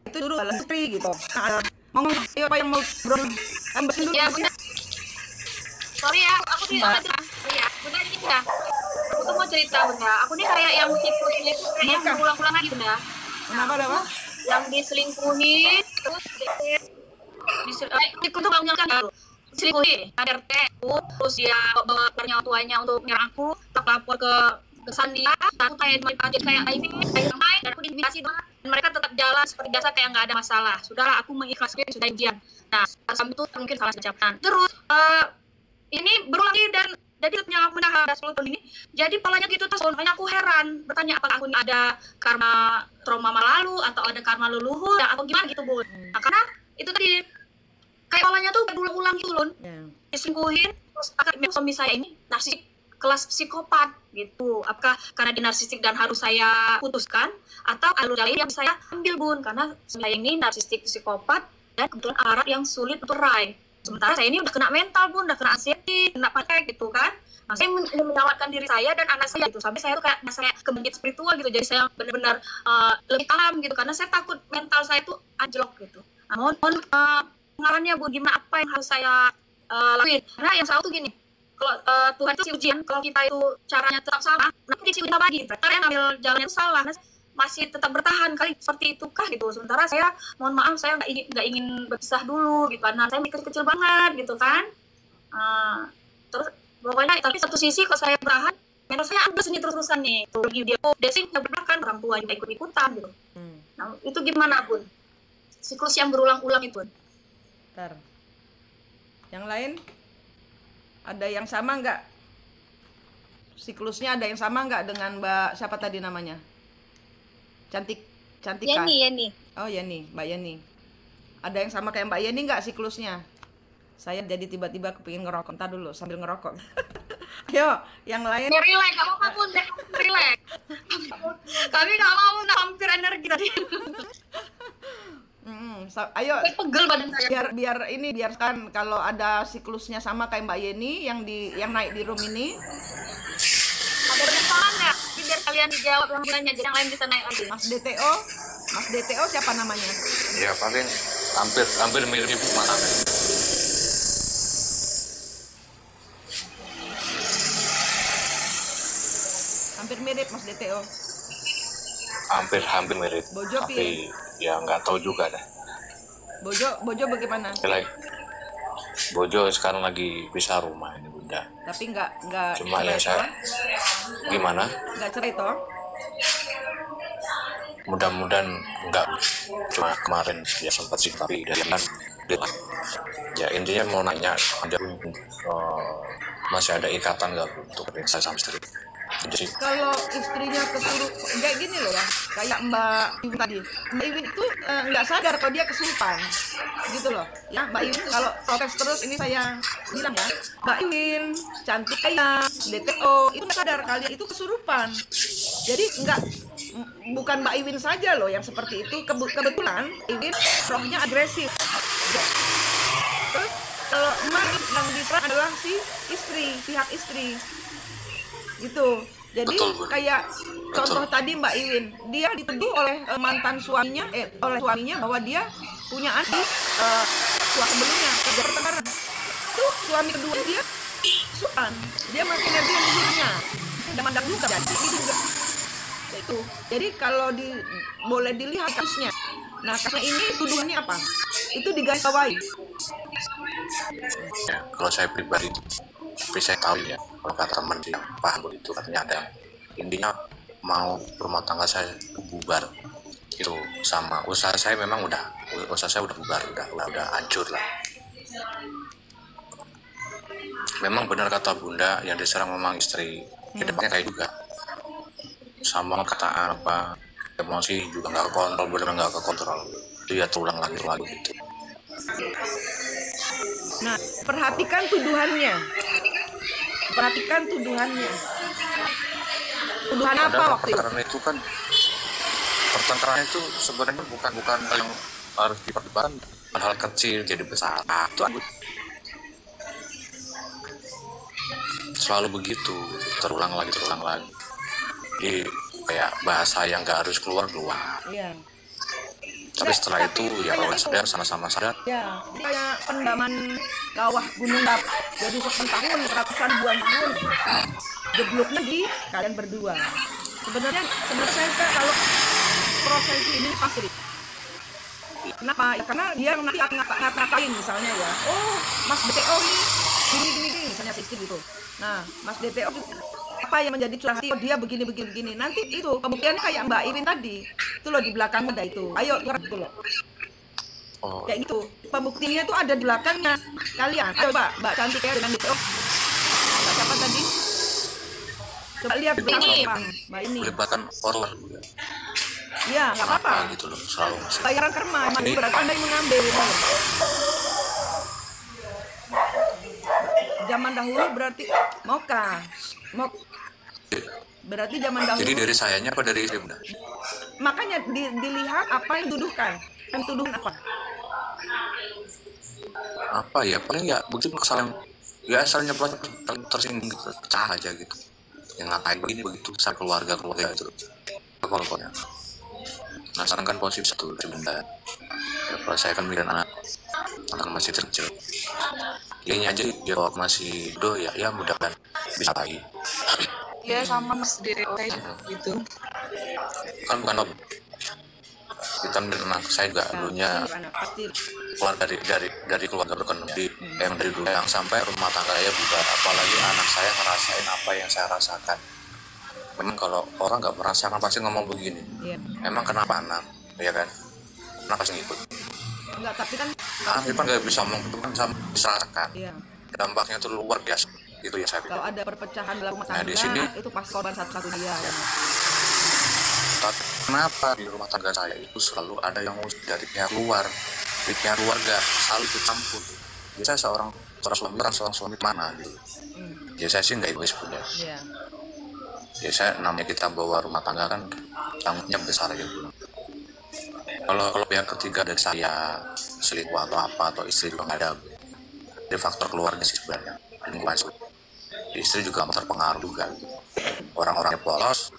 itu dulu balas putri gitu. Nah, ngomong apa yang mau bro ambil dulu ya, ya. bener. Sorry ya, aku tidak ya. Bunda ini ya. Aku tuh mau cerita Bunda. Aku nih kayak yang siklus kayak yang berulang-ulang lagi Bunda. Kenapa ada apa? Yang diselingkuhi terus itu tuh banyak kan baru diselingkuhi RT terus dia bawa tuanya untuk menyerang aku, tak lapor ke Sandia, aku kayak ini kayak main dan aku diintimidasi dan mereka tetap jalan seperti biasa kayak nggak ada masalah. Sudahlah, aku mengikhlaskan sudah ujian. Nah sampai itu mungkin salah ucapan. Terus ini berulang lagi dan jadi yang aku menahan 10 tahun ini jadi polanya gitu terus. Makanya aku heran bertanya apakah aku ini ada karma trauma lalu atau ada karma leluhur atau gimana gitu Bun. Nah karena itu tadi kayak polanya tuh berulang-ulang gitu Lun. Diselingkuhin terus suami saya ini narsistik kelas psikopat gitu. Apakah karena dia narsistik dan harus saya putuskan atau alur lain yang saya ambil Bun, karena saya ini narsistik psikopat dan kebetulan alat yang sulit untuk raih. Sementara saya ini udah kena mental Bun, udah kena anxiety, kena panik gitu kan. Nah, saya menyelamatkan diri saya dan anak saya gitu. Sampai saya tuh kayak saya kebangkit spiritual gitu. Jadi saya benar-benar lebih paham gitu karena saya takut mental saya tuh anjlok gitu. Nah, mohon pengarahannya Bun, gimana apa yang harus saya lakuin? Karena yang saya tahu tuh gini, kalau Tuhan itu ujian, kalau kita itu caranya tetap sama, nanti dicipin lagi. Ternyata yang ambil jalannya itu salah, masih tetap bertahan kali seperti itu kah gitu. Sementara saya mohon maaf saya nggak ingin berpisah dulu gitu karena saya kecil banget gitu kan. Terus pokoknya tapi satu sisi kalau saya bertahan mental saya ambles nih terus-terusan nih. Tuh dia desing berbakan orang tua juga ikut-ikutan gitu. Nah itu gimana Bun? Siklus yang berulang-ulang itu Bun. Bentar. Yang lain ada yang sama nggak? Siklusnya ada yang sama nggak dengan Mbak siapa tadi namanya? Cantika. Yeni. Oh Yeni, Mbak Yeni. Ada yang sama kayak Mbak Yeni nggak siklusnya? Saya jadi tiba-tiba kepingin ngerokok. Entar dulu sambil ngerokok. Ayo, yang lain. Relax, kamu pun relax. Kami nggak mau hampir energi tadi. Ayo. Pegel badan saya. Biar kan kalau ada siklusnya sama kayak Mbak Yeni yang naik di room ini. Ada persoalan nggak? Biar kalian dijawab yang lainnya, jadi yang lain bisa naik lagi. Mas DTO siapa namanya? Ya paling hampir mirip mana? Hampir mirip Mas DTO. Hampir mirip. Bojo Tapi ya nggak tahu juga dah. Bojo bagaimana? Bojo sekarang lagi pisah rumah ini Bunda. Tapi nggak Cuma cerai ya saya toh? gimana? Nggak cerai toh? Mudah-mudahan enggak. Cuma kemarin ya sempat sih tapi dari kan ya intinya mau nanya ada masih ada ikatan nggak untuk saya sama istri. Jadi Kalau istrinya kesurupan kayak gini loh ya, kayak Mbak Iwin tadi. Mbak Iwin itu nggak sadar kalau dia kesurupan, gitu loh. Ya Mbak Iwin kalau protes terus ini saya bilang ya, Mbak Iwin cantik kayak DTO itu nggak sadar kalian itu kesurupan. Jadi bukan Mbak Iwin saja loh yang seperti itu. Kebetulan Iwin rohnya agresif. Terus kalau emak yang diserang adalah si istri, pihak istri. Gitu. Jadi Betul, Bu. kayak contoh tadi Mbak Iwin, dia dituduh oleh mantan suaminya, oleh suaminya bahwa dia punya adik suami sebelumnya kerja pertengkaran. Itu suami kedua dia sukan, dia makin energi leluhurnya, dan mandang juga jadi itu juga. Itu. Jadi kalau boleh dilihat kasusnya. Nah kasusnya ini tuduhannya apa? Itu digarisbawahi. ya, kalau saya pribadi tapi saya tahu ya kalau kata teman yang paham begitu katanya ada intinya mau rumah tangga saya bubar itu sama usaha saya memang udah bubar udah hancur lah. Memang benar kata Bunda yang diserang memang istri kedepannya kayak juga sama kataan apa emosi juga nggak kontrol, benar nggak kekontrol itu ya terulang lagi gitu. Nah, perhatikan tuduhannya. Tuduhan apa Padahal waktu itu? pertengkaran itu kan pertengkaran itu sebenarnya bukan hal yang harus diperdebatkan, hal kecil jadi besar. Itu selalu begitu, terulang lagi. Jadi kayak bahasa yang nggak harus keluar. Iya. Tapi setelah itu ya kalau sadar sama-sama sadar. Ya, kayak pendaman kawah gunung Dap. Jadi sekian tahun, ratusan ribuan tahun. Jebloknya di kalian berdua. Sebenarnya saya kalau prosesi ini pasti. Kenapa? Ya, karena dia nanti akan ngatain misalnya ya. Oh, Mas DTO ini gini misalnya si istri gitu. Nah, Mas DTO apa yang menjadi curhat dia begini. Nanti itu pembuktiannya kayak Mbak Iwin tadi. Itu loh di belakang ada itu. Ayo gitu loh. Oh, Kayak gitu. Pembuktiannya itu ada di belakangnya. Kalian, ayo Mbak cantik ya dengan DTO. Siapa tadi? Coba lihat belakang Mbak ini. melibatkan orang Iya, nggak apa-apa. gitu loh, selalu masih. Bayaran karma, ini berarti Anda yang mengambil. Zaman dahulu berarti berarti zaman dahulu. Jadi dari sayanya apa dari istri Bunda? Makanya dilihat apa yang dituduhkan. Yang tuduhan apa? Apa ya paling ya begitu kesalahan ya asalnya tersinggung gitu, pecah aja gitu. Yang ngapain begitu sama keluarga itu pokoknya. Nah sekarang kan posisi satu Bunda. Ya, kalau saya kan bikin anak masih kecil. Ini aja dia masih ya mudah-mudahan bisa lagi. Ya sama Mas DTO gitu. Kan bukan apa. Kita anak saya juga dulunya Pasti. keluar dari keluarga berkenan. Jadi yang dari dulu yang sampai rumah tangga saya bubar, apalagi anak saya ngerasain apa yang saya rasakan. Memang kalau orang nggak merasakan pasti ngomong begini. Iya. Emang kenapa anak, ya kan? Anak pasti ngikut. Enggak, tapi kan Anak kan nggak bisa ngomong, itu kan bisa rasakan. iya. Dampaknya itu luar biasa. Itu ya saya Kalau pikir. ada perpecahan dalam rumah tangga, Nah, di sini- itu pas korban satu-satu dia. Tapi kenapa di rumah tangga saya itu selalu ada yang dari pihak luar, dari pihak keluarga selalu ikut campur. Biasa seorang suami mana gitu. Ya saya sih nggak egois punya. Iya. Ya saya namanya kita bawa rumah tangga kan tanggungnya besar gitu. Kalau pihak ketiga dari saya selingkuh atau apa atau istri juga nggak ada. Jadi faktor keluarga sih sebenarnya. Lingkungan sih. Istri juga terpengaruh juga. Gitu. Orang-orangnya polos.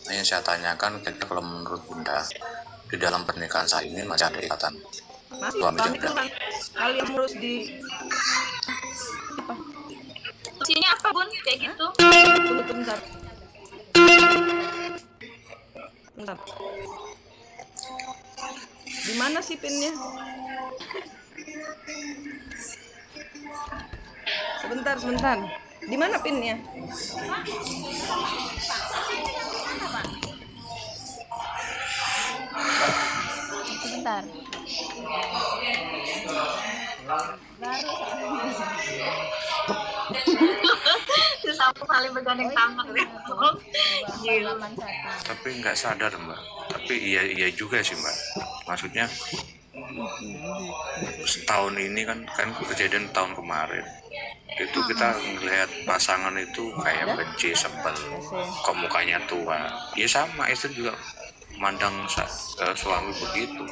Nah, yang saya tanyakan, kalau menurut Bunda, di dalam pernikahan saya ini masih ada ikatan Masih suami suami dan kan kalian harus di apa? Sini apa Bun? Kayak gitu. Tunggu bentar. Bentar. Di mana sih pinnya? Sebentar. Di mana pinnya? Sebentar. Sesama saling bergandeng tangan. Gila. tapi nggak sadar mbak, tapi iya juga sih mbak, maksudnya setahun ini kan kejadian tahun kemarin itu kita ngelihat pasangan itu kayak benci, sebel, kok mukanya tua. Ya sama, istri juga mandang suami begitu.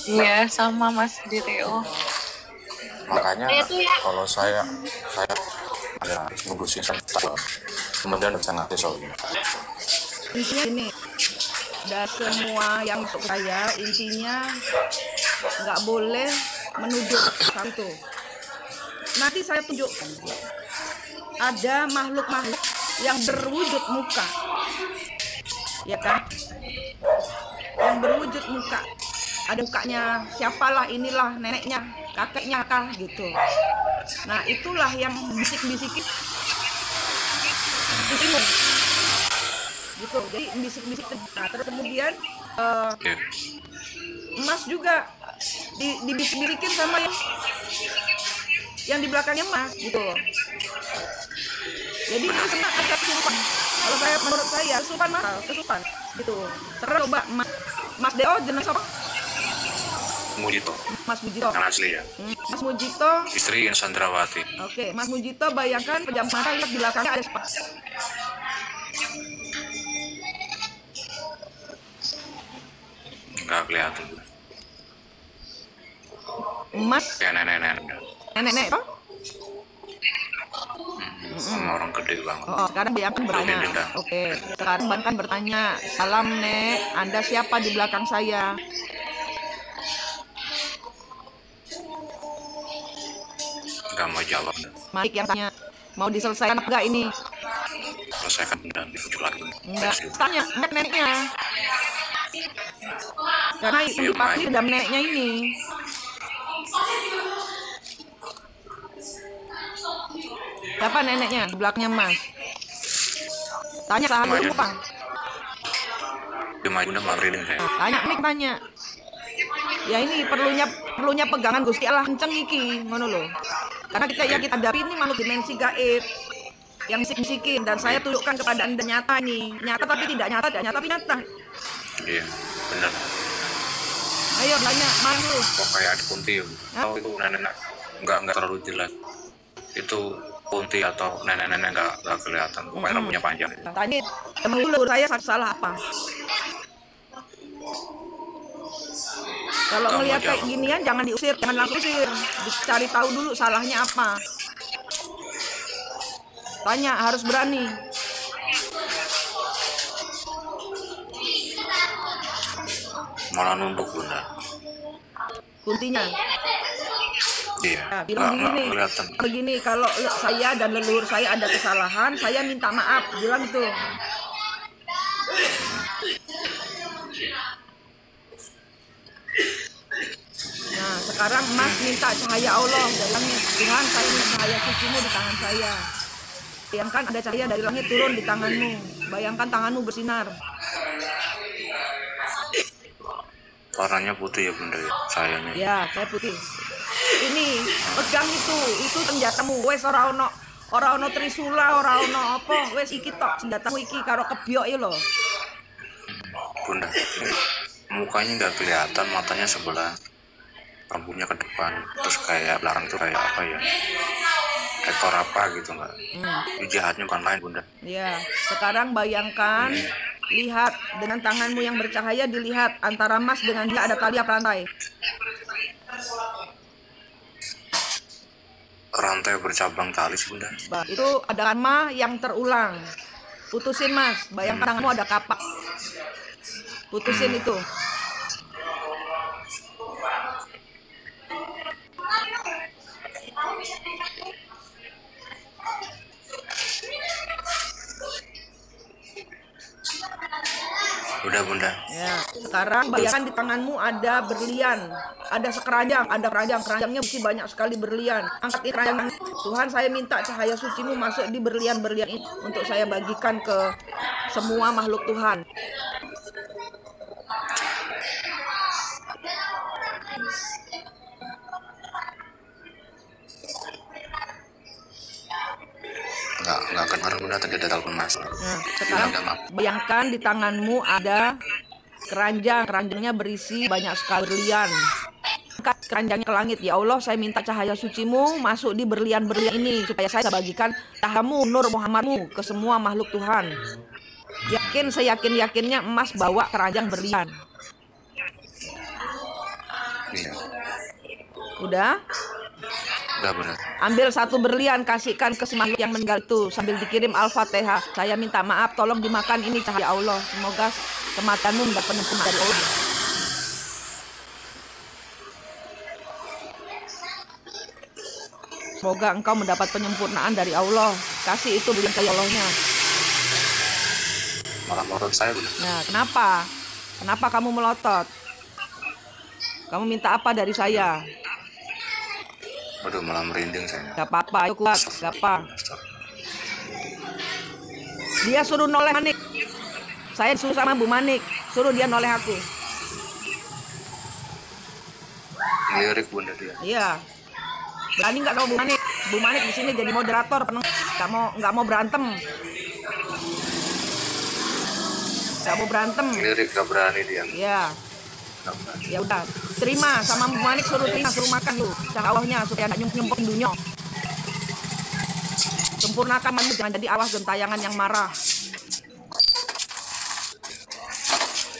Iya, sama Mas di Rio. Makanya kalau saya ada ngurusin setahun, kemudian bisa ngasih solusi. Intinya ini, dan semua yang masuk saya intinya nggak boleh menuduh satu. Nanti saya tunjukkan ada makhluk-makhluk yang berwujud muka, ya kan? Yang berwujud muka, ada mukanya siapalah, inilah neneknya, kakeknya kah gitu. Nah itulah yang bisik-bisikin di sini gitu, jadi bisik-bisik. Nah terus kemudian Mas juga dibisik-bisikin sama yang di belakangnya Mas gitu loh. Jadi itu sebenarnya ada kesurupan. Kalau menurut saya kesurupan gitu. Sekarang coba Mas Deo jenis apa? Mujito, Mas Mujito. kan asli ya. Mas Mujito. Istri Sandrawati. Oke, Mas Mujito bayangkan pejam mata lihat di belakangnya ada siapa? Nggak kelihatan. Mas Kayak nenek-nenek. nenek toh? Sama orang gede banget. Oh, sekarang bayangkan bertanya. Oke, sekarang bayangkan bertanya. Salam Nek, Anda siapa di belakang saya? Nggak mau jawab. Malik yang tanya. Mau diselesaikan enggak ini? Selesaikan dan dibujuk lagi. Enggak. Tanya neneknya. Karena ini pasti dendam neneknya ini. Siapa neneknya? Di belakangnya Mas. Tanya sahabat Lumayan. Bang. Dia maju udah reading saya. Tanya. Ya ini perlunya pegangan Gusti Allah kenceng iki, ngono lho. Karena kita hadapi ini makhluk dimensi gaib yang bisik-bisikin, dan saya tunjukkan kepada Anda nyata nih. Nyata tapi tidak nyata, tapi nyata. Iya, benar. Ayo tanya, mana lu? Kok kayak ada kunti? Oh itu nenek nggak terlalu jelas. Itu kunti atau nenek-nenek nggak kelihatan. Pokoknya rambutnya panjang. Tanya, emang dulu saya salah apa? Kalau ngelihat kayak ginian jangan diusir, jangan langsung usir. Dicari tahu dulu salahnya apa. Tanya, harus berani. Malah nunduk bunda. Kuntinya. Iya. Nah, bilang begini, kalau saya dan leluhur saya ada kesalahan, saya minta maaf. Bilang itu. Nah, sekarang Mas minta cahaya Allah dari langit. Tuhan, saya minta cahaya sucimu di tangan saya. Bayangkan ada cahaya dari langit turun di tanganmu. Bayangkan tanganmu bersinar. Warnanya putih ya bunda ya, sayangnya. Ya, saya putih. Ini pegang itu senjatamu. Wes ora ono trisula, ora ono apa. Wes iki tok senjatamu iki karo kebyok iki lho. Bunda, mukanya nggak kelihatan, matanya sebelah, rambutnya ke depan, terus kayak belakang itu kayak apa ya? Ekor apa gitu nggak? Jahatnya bukan lain bunda. Ya, sekarang bayangkan, lihat dengan tanganmu yang bercahaya, dilihat antara Mas dengan dia ada tali apa rantai? Rantai bercabang tali sih bunda. Itu ada karma yang terulang. Putusin Mas, bayangkan tanganmu ada kapak. Putusin itu. Udah bunda. Ya, sekarang bayangkan di tanganmu ada berlian, ada sekeranjang, ada keranjang, keranjangnya berisi banyak sekali berlian. Angkat ini keranjang. Tuhan, saya minta cahaya suci-Mu masuk di berlian-berlian ini untuk saya bagikan ke semua makhluk Tuhan. Nggak kedengaran bunda, tadi ada telepon mas. Nah, sekarang bayangkan di tanganmu ada keranjang, keranjangnya berisi banyak sekali berlian. Angkat keranjangnya ke langit. Ya Allah, saya minta cahaya suci-Mu masuk di berlian-berlian ini supaya saya bagikan cahaya-Mu, nur Muhammad-Mu ke semua makhluk Tuhan. Yakin, seyakin-yakinnya emas bawa keranjang berlian. Iya. Udah? Udah bunda. Ambil satu berlian, kasihkan ke makhluk yang meninggal itu sambil dikirim Al-Fatihah. Saya minta maaf, tolong dimakan ini cahaya Allah. Semoga kematianmu mendapat penyempurnaan dari Allah. Semoga engkau mendapat penyempurnaan dari Allah. Kasih itu berlian cahaya Allahnya. Malah melotot saya bunda. Nah, kenapa? Kenapa kamu melotot? Kamu minta apa dari saya? Aduh, malah merinding saya. Gak apa-apa, ayo kuat, gak apa. Dia suruh noleh Manik. Saya suruh sama Bu Manik, suruh dia noleh aku. Lirik bunda dia. Iya. Berani nggak sama Bu Manik? Bu Manik di sini jadi moderator, nggak mau berantem. Nggak mau berantem. Lirik gak berani dia. Iya. Ya udah, terima sama Bu Manik, suruh makan lu cahaya Allahnya supaya nggak nyumpuk dunia. Sempurnakan manmu, jangan jadi awas gentayangan yang marah.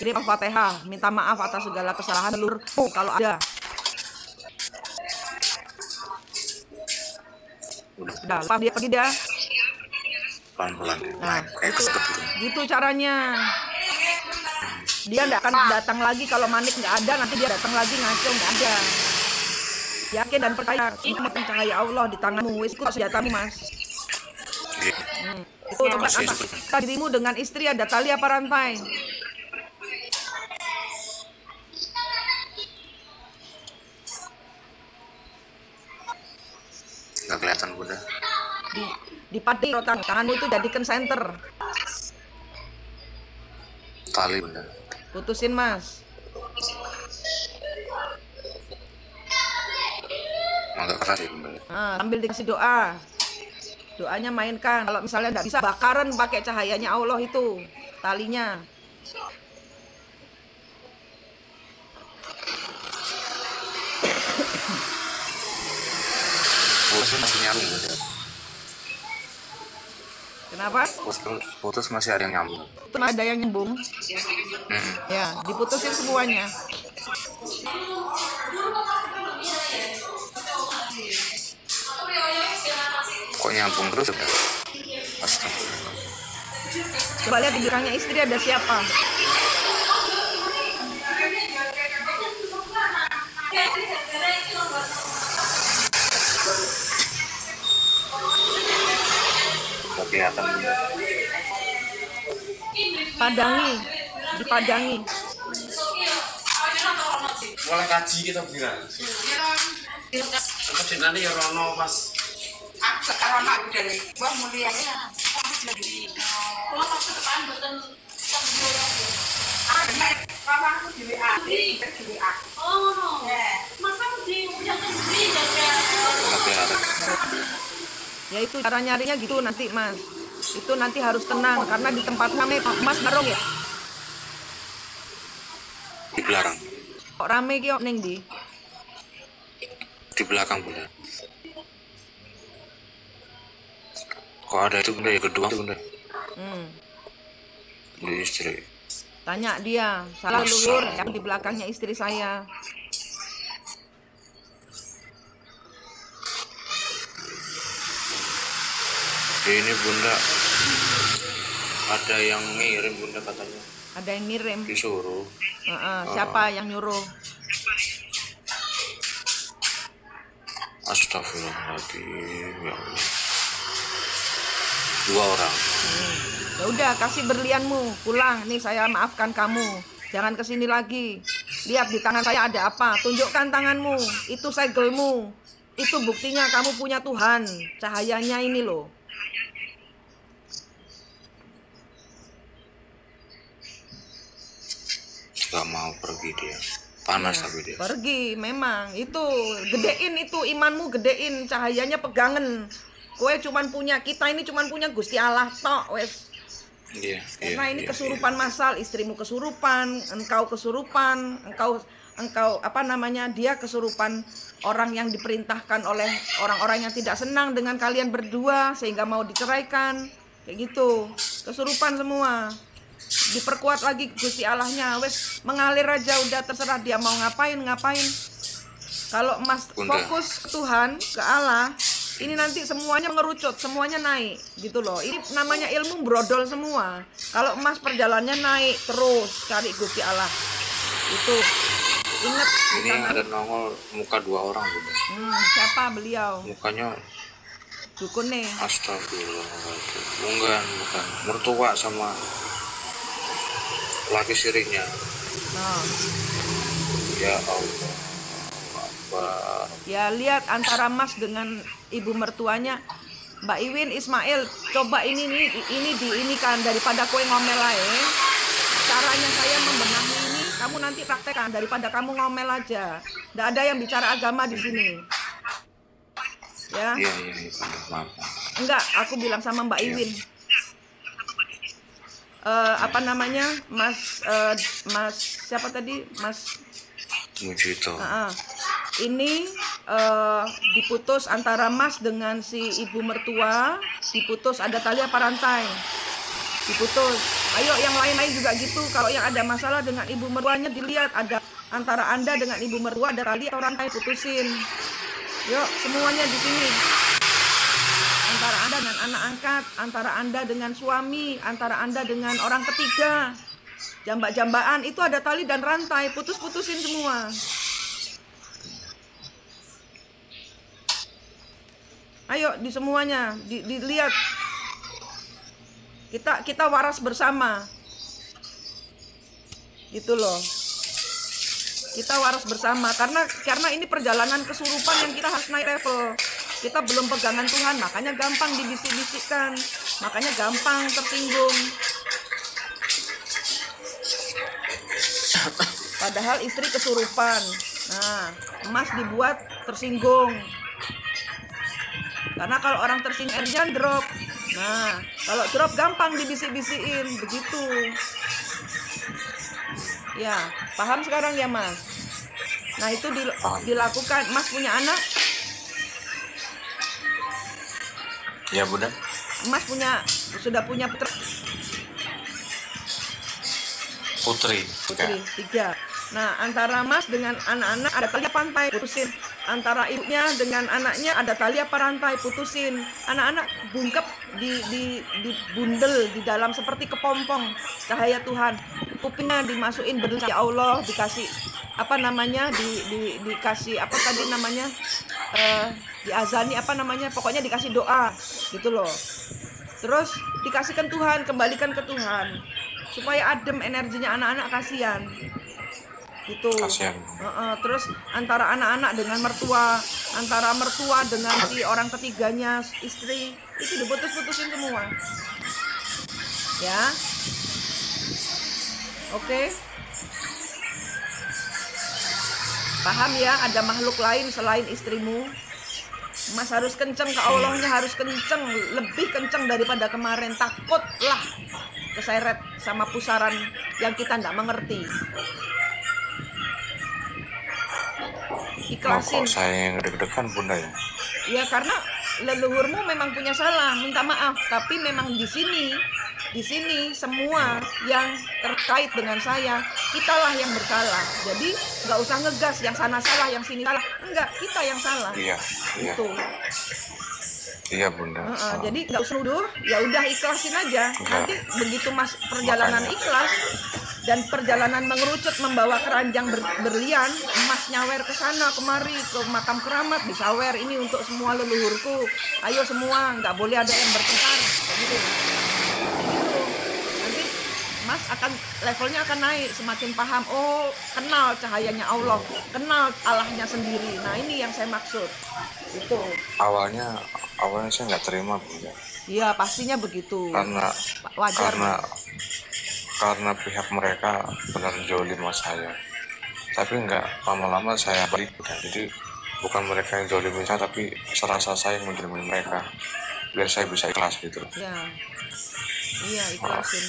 Kirim Al-Fatihah, minta maaf atas segala kesalahan seluruhmu kalau ada. Udah, lepas dia pergi dah. Pelan-pelan. Nah, Kayak kesedep gitu. gitu caranya. Dia nggak akan datang lagi kalau Manik nggak ada, nanti dia datang lagi ngaco nggak ada. Yakin dan percaya, semua cahaya Allah di tanganmu. Wis ikut senjatamu mas. Itu tempat apa? Dirimu dengan istri ada tali apa rantai? Nggak kelihatan bunda. Di padi rotan, tanganmu itu jadikan center. Tali bunda. Putusin mas. Agak keras ya bunda. Nah, sambil dikasih doa. Doanya mainkan. Kalau misalnya nggak bisa, bakaran pakai cahayanya Allah itu talinya. Putus masih nyambung bunda. Kenapa? Putus masih ada yang nyambung. Itu ada yang nyambung. Ya, diputusin semuanya. Kok nyambung terus ya? Astagfirullah. Coba lihat di belakangnya istri ada siapa? Nggak kelihatan bunda. Padangi, dipadangi. Mulai kaji kita bilang. Terus nanti ya Rono pas. Aku sekarang mak dari gua mulia ya. Aku jadi. Kalau aku depan bukan aku di WA. Oh. Masa di udah di Nggak kelihatan. Ya itu cara nyarinya gitu nanti mas. Itu nanti harus tenang karena di tempat rame mas barong ya. Di belakang. Kok rame kyo neng di? Di belakang bunda. Kok ada itu bunda ya, kedua itu bunda. Di istri. Tanya dia, salah leluhur yang di belakangnya istri saya. Ini bunda ada yang ngirim bunda katanya. Ada yang ngirim. Disuruh. Siapa yang nyuruh? Astagfirullahaladzim, ya Allah. 2 orang. Ya udah, kasih berlianmu, pulang. Nih saya maafkan kamu. Jangan kesini lagi. Lihat di tangan saya ada apa? Tunjukkan tanganmu. Itu segelmu. Itu buktinya kamu punya Tuhan. Cahayanya ini loh. Gak mau pergi dia. Panas tapi dia. Pergi, memang. Itu, gedein itu imanmu, gedein. Cahayanya pegangan. Kowe cuman punya, kita ini cuman punya Gusti Allah tok, wes. Iya. Karena ini kesurupan massal, istrimu kesurupan, engkau kesurupan, engkau apa namanya, dia kesurupan orang yang diperintahkan oleh orang-orang yang tidak senang dengan kalian berdua sehingga mau diceraikan, kayak gitu. Kesurupan semua. Diperkuat lagi Gusti Allahnya, wes mengalir aja, udah terserah dia mau ngapain. Kalau Mas fokus ke Tuhan, ke Allah, ini nanti semuanya mengerucut, semuanya naik gitu loh. Ini namanya ilmu brodol semua. Kalau Mas perjalanannya naik terus cari Gusti Allah. Itu ingat. Ini ada nongol muka 2 orang Bunda. Siapa beliau? Mukanya dukun nih. Astagfirullah. Bukan. Mertua sama laki sirinya. Ya Allah. Ya lihat antara Mas dengan ibu mertuanya Mbak Iwin Ismail, coba ini diinikan daripada kowe ngomel aja. Caranya saya membenahi ini, kamu nanti praktekkan daripada kamu ngomel aja. Nggak ada yang bicara agama di sini. Ya. Iya, maaf. Enggak, aku bilang sama Mbak Iwin. Apa namanya? Mas siapa tadi? Mas Mujito. Ini diputus antara Mas dengan si ibu mertua, diputus, ada tali apa rantai, diputus. Ayo yang lain-lain juga gitu. Kalau yang ada masalah dengan ibu mertuanya, dilihat ada antara Anda dengan ibu mertua ada tali atau rantai, putusin. Yuk semuanya di sini. Antara Anda dengan anak angkat, antara Anda dengan suami, antara Anda dengan orang ketiga, jambak-jambaan itu ada tali dan rantai, putus-putusin semua. Ayo di semuanya dilihat. Kita waras bersama. Gitu loh. Kita waras bersama karena ini perjalanan kesurupan yang kita harus naik level. Kita belum pegangan Tuhan, makanya gampang dibisik-bisikkan, makanya gampang tersinggung. Padahal istri kesurupan. Nah, Mas dibuat tersinggung. Karena kalau orang tersinggung energinya drop. Nah, kalau drop gampang dibisik-bisikin, begitu. Ya, paham sekarang ya Mas? Nah, itu dilakukan. Mas punya anak? Ya Bunda. Mas sudah punya Putri 3. Nah, antara Mas dengan anak-anak ada tali pantai, putusin. Antara ibunya dengan anaknya ada tali apa rantai, putusin. Anak-anak bungkep di bundel di dalam seperti kepompong cahaya Tuhan. Kupingnya dimasukin berlian Allah, dikasih apa namanya, dikasih apa tadi namanya, diazani apa namanya, pokoknya dikasih doa gitu loh. Terus dikasihkan Tuhan, kembalikan ke Tuhan supaya adem energinya anak-anak, kasihan gitu. Terus antara anak-anak dengan mertua, antara mertua dengan si orang ketiganya, istri, itu diputus-putusin semua ya. Oke. Paham ya, ada makhluk lain selain istrimu. Mas harus kenceng ke Allahnya, harus kenceng, lebih kenceng daripada kemarin. Takutlah keseret sama pusaran yang kita tidak mengerti. Ikhlasin. Kok saya yang deg-degan Bunda ya? Ya karena leluhurmu memang punya salah, minta maaf. Tapi memang di sini semua yang terkait dengan saya, kitalah yang bersalah. Jadi nggak usah ngegas yang sana salah, yang sini salah. Enggak, kita yang salah. Iya. Itu. Iya Bunda. Jadi nggak usah nuduh, ya udah ikhlasin aja. Nanti begitu Mas perjalanan ikhlas, dan perjalanan mengerucut membawa keranjang berlian, emas nyawer ke sana kemari ke makam keramat, disawer ini untuk semua leluhurku. Ayo semua, nggak boleh ada yang bertengkar. Gitu. Nanti Mas akan levelnya akan naik, semakin paham. Oh, kenal cahayanya Allah, kenal Allahnya sendiri. Nah ini yang saya maksud. Itu. Awalnya saya nggak terima, Bunda. Iya pastinya begitu. Karena wajar. Karena pihak mereka benar jolim sama saya. Tapi nggak lama-lama saya balik. Jadi bukan mereka yang jolimin saya, tapi serasa saya yang menjolimin mereka. Biar saya bisa ikhlas gitu. Ya. Iya ikhlasin.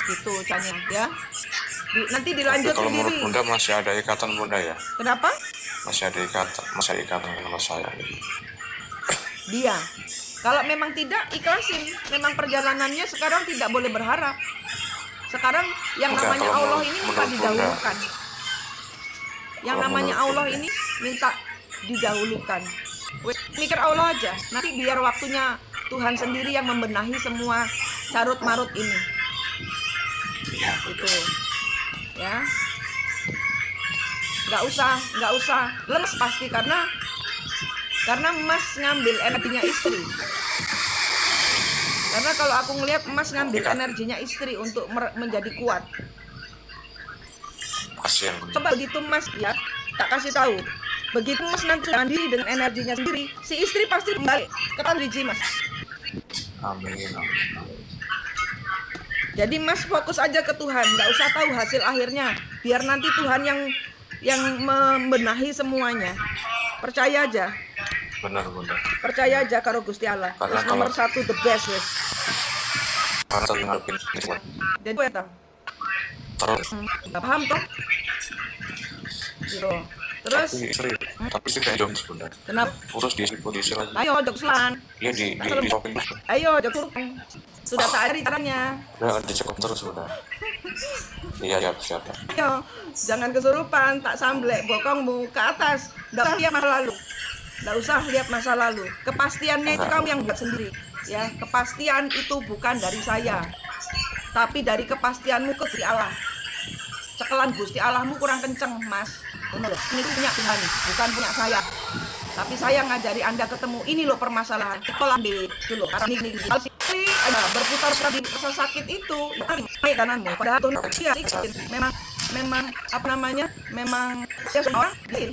Gitu caranya ya. Nanti dilanjut kalau sendiri. Menurut Bunda masih ada ikatan Bunda ya? Kenapa? Masih ada ikatan sama saya. Dia kalau memang tidak ikhlasin, memang perjalanannya sekarang tidak boleh berharap. Sekarang yang Enggak, namanya Allah ini minta didahulukan. Yang namanya Allah ini minta didahulukan. Mikir Allah aja, nanti biar waktunya Tuhan sendiri yang membenahi semua carut marut ini. Itu ya, nggak usah lemes pasti karena Mas ngambil energinya istri. Karena kalau aku ngelihat Mas ngambil energinya istri untuk menjadi kuat. Kasian. Coba begitu Mas ya, tak kasih tahu. Begitu Mas nanti mandiri dengan energinya sendiri, si istri pasti kembali ke Tandriji Mas. Amin. Jadi Mas fokus aja ke Tuhan, nggak usah tahu hasil akhirnya. Biar nanti Tuhan yang membenahi semuanya. Percaya aja. Benar Bunda. Percaya aja karo Gusti Allah. Karena Terus nomor 1 the best wes. Karena saya ngadepin semua. Jadi gue tahu. Terus. Nggak paham toh? Gitu. Terus. Tapi sih kayak jomblo Bunda. Kenapa? Terus diisi lagi. Ayo joksulan. Iya di shopping. Ayo joksulan. Sudah tak cari caranya. Udah dicekop terus Bunda. Iya siap. Ayo, jangan kesurupan, tak samblek bokongmu ke atas. Nggak usah lihat masa lalu. Nggak usah lihat masa lalu. Kepastiannya itu kamu yang buat sendiri. Ya, kepastian itu bukan dari saya, tapi dari kepastianmu ke Gusti Allah. Cekelan Gusti Allahmu kurang kenceng, Mas. Ini punya Tuhan, bukan punya saya. Tapi saya ngajari Anda ketemu ini loh permasalahan. Kalau ambil dulu, karena ini ada berputar di rasa sakit itu, baik kananmu. Padahal tuh dia memang apa namanya? Memang saya orang biarin.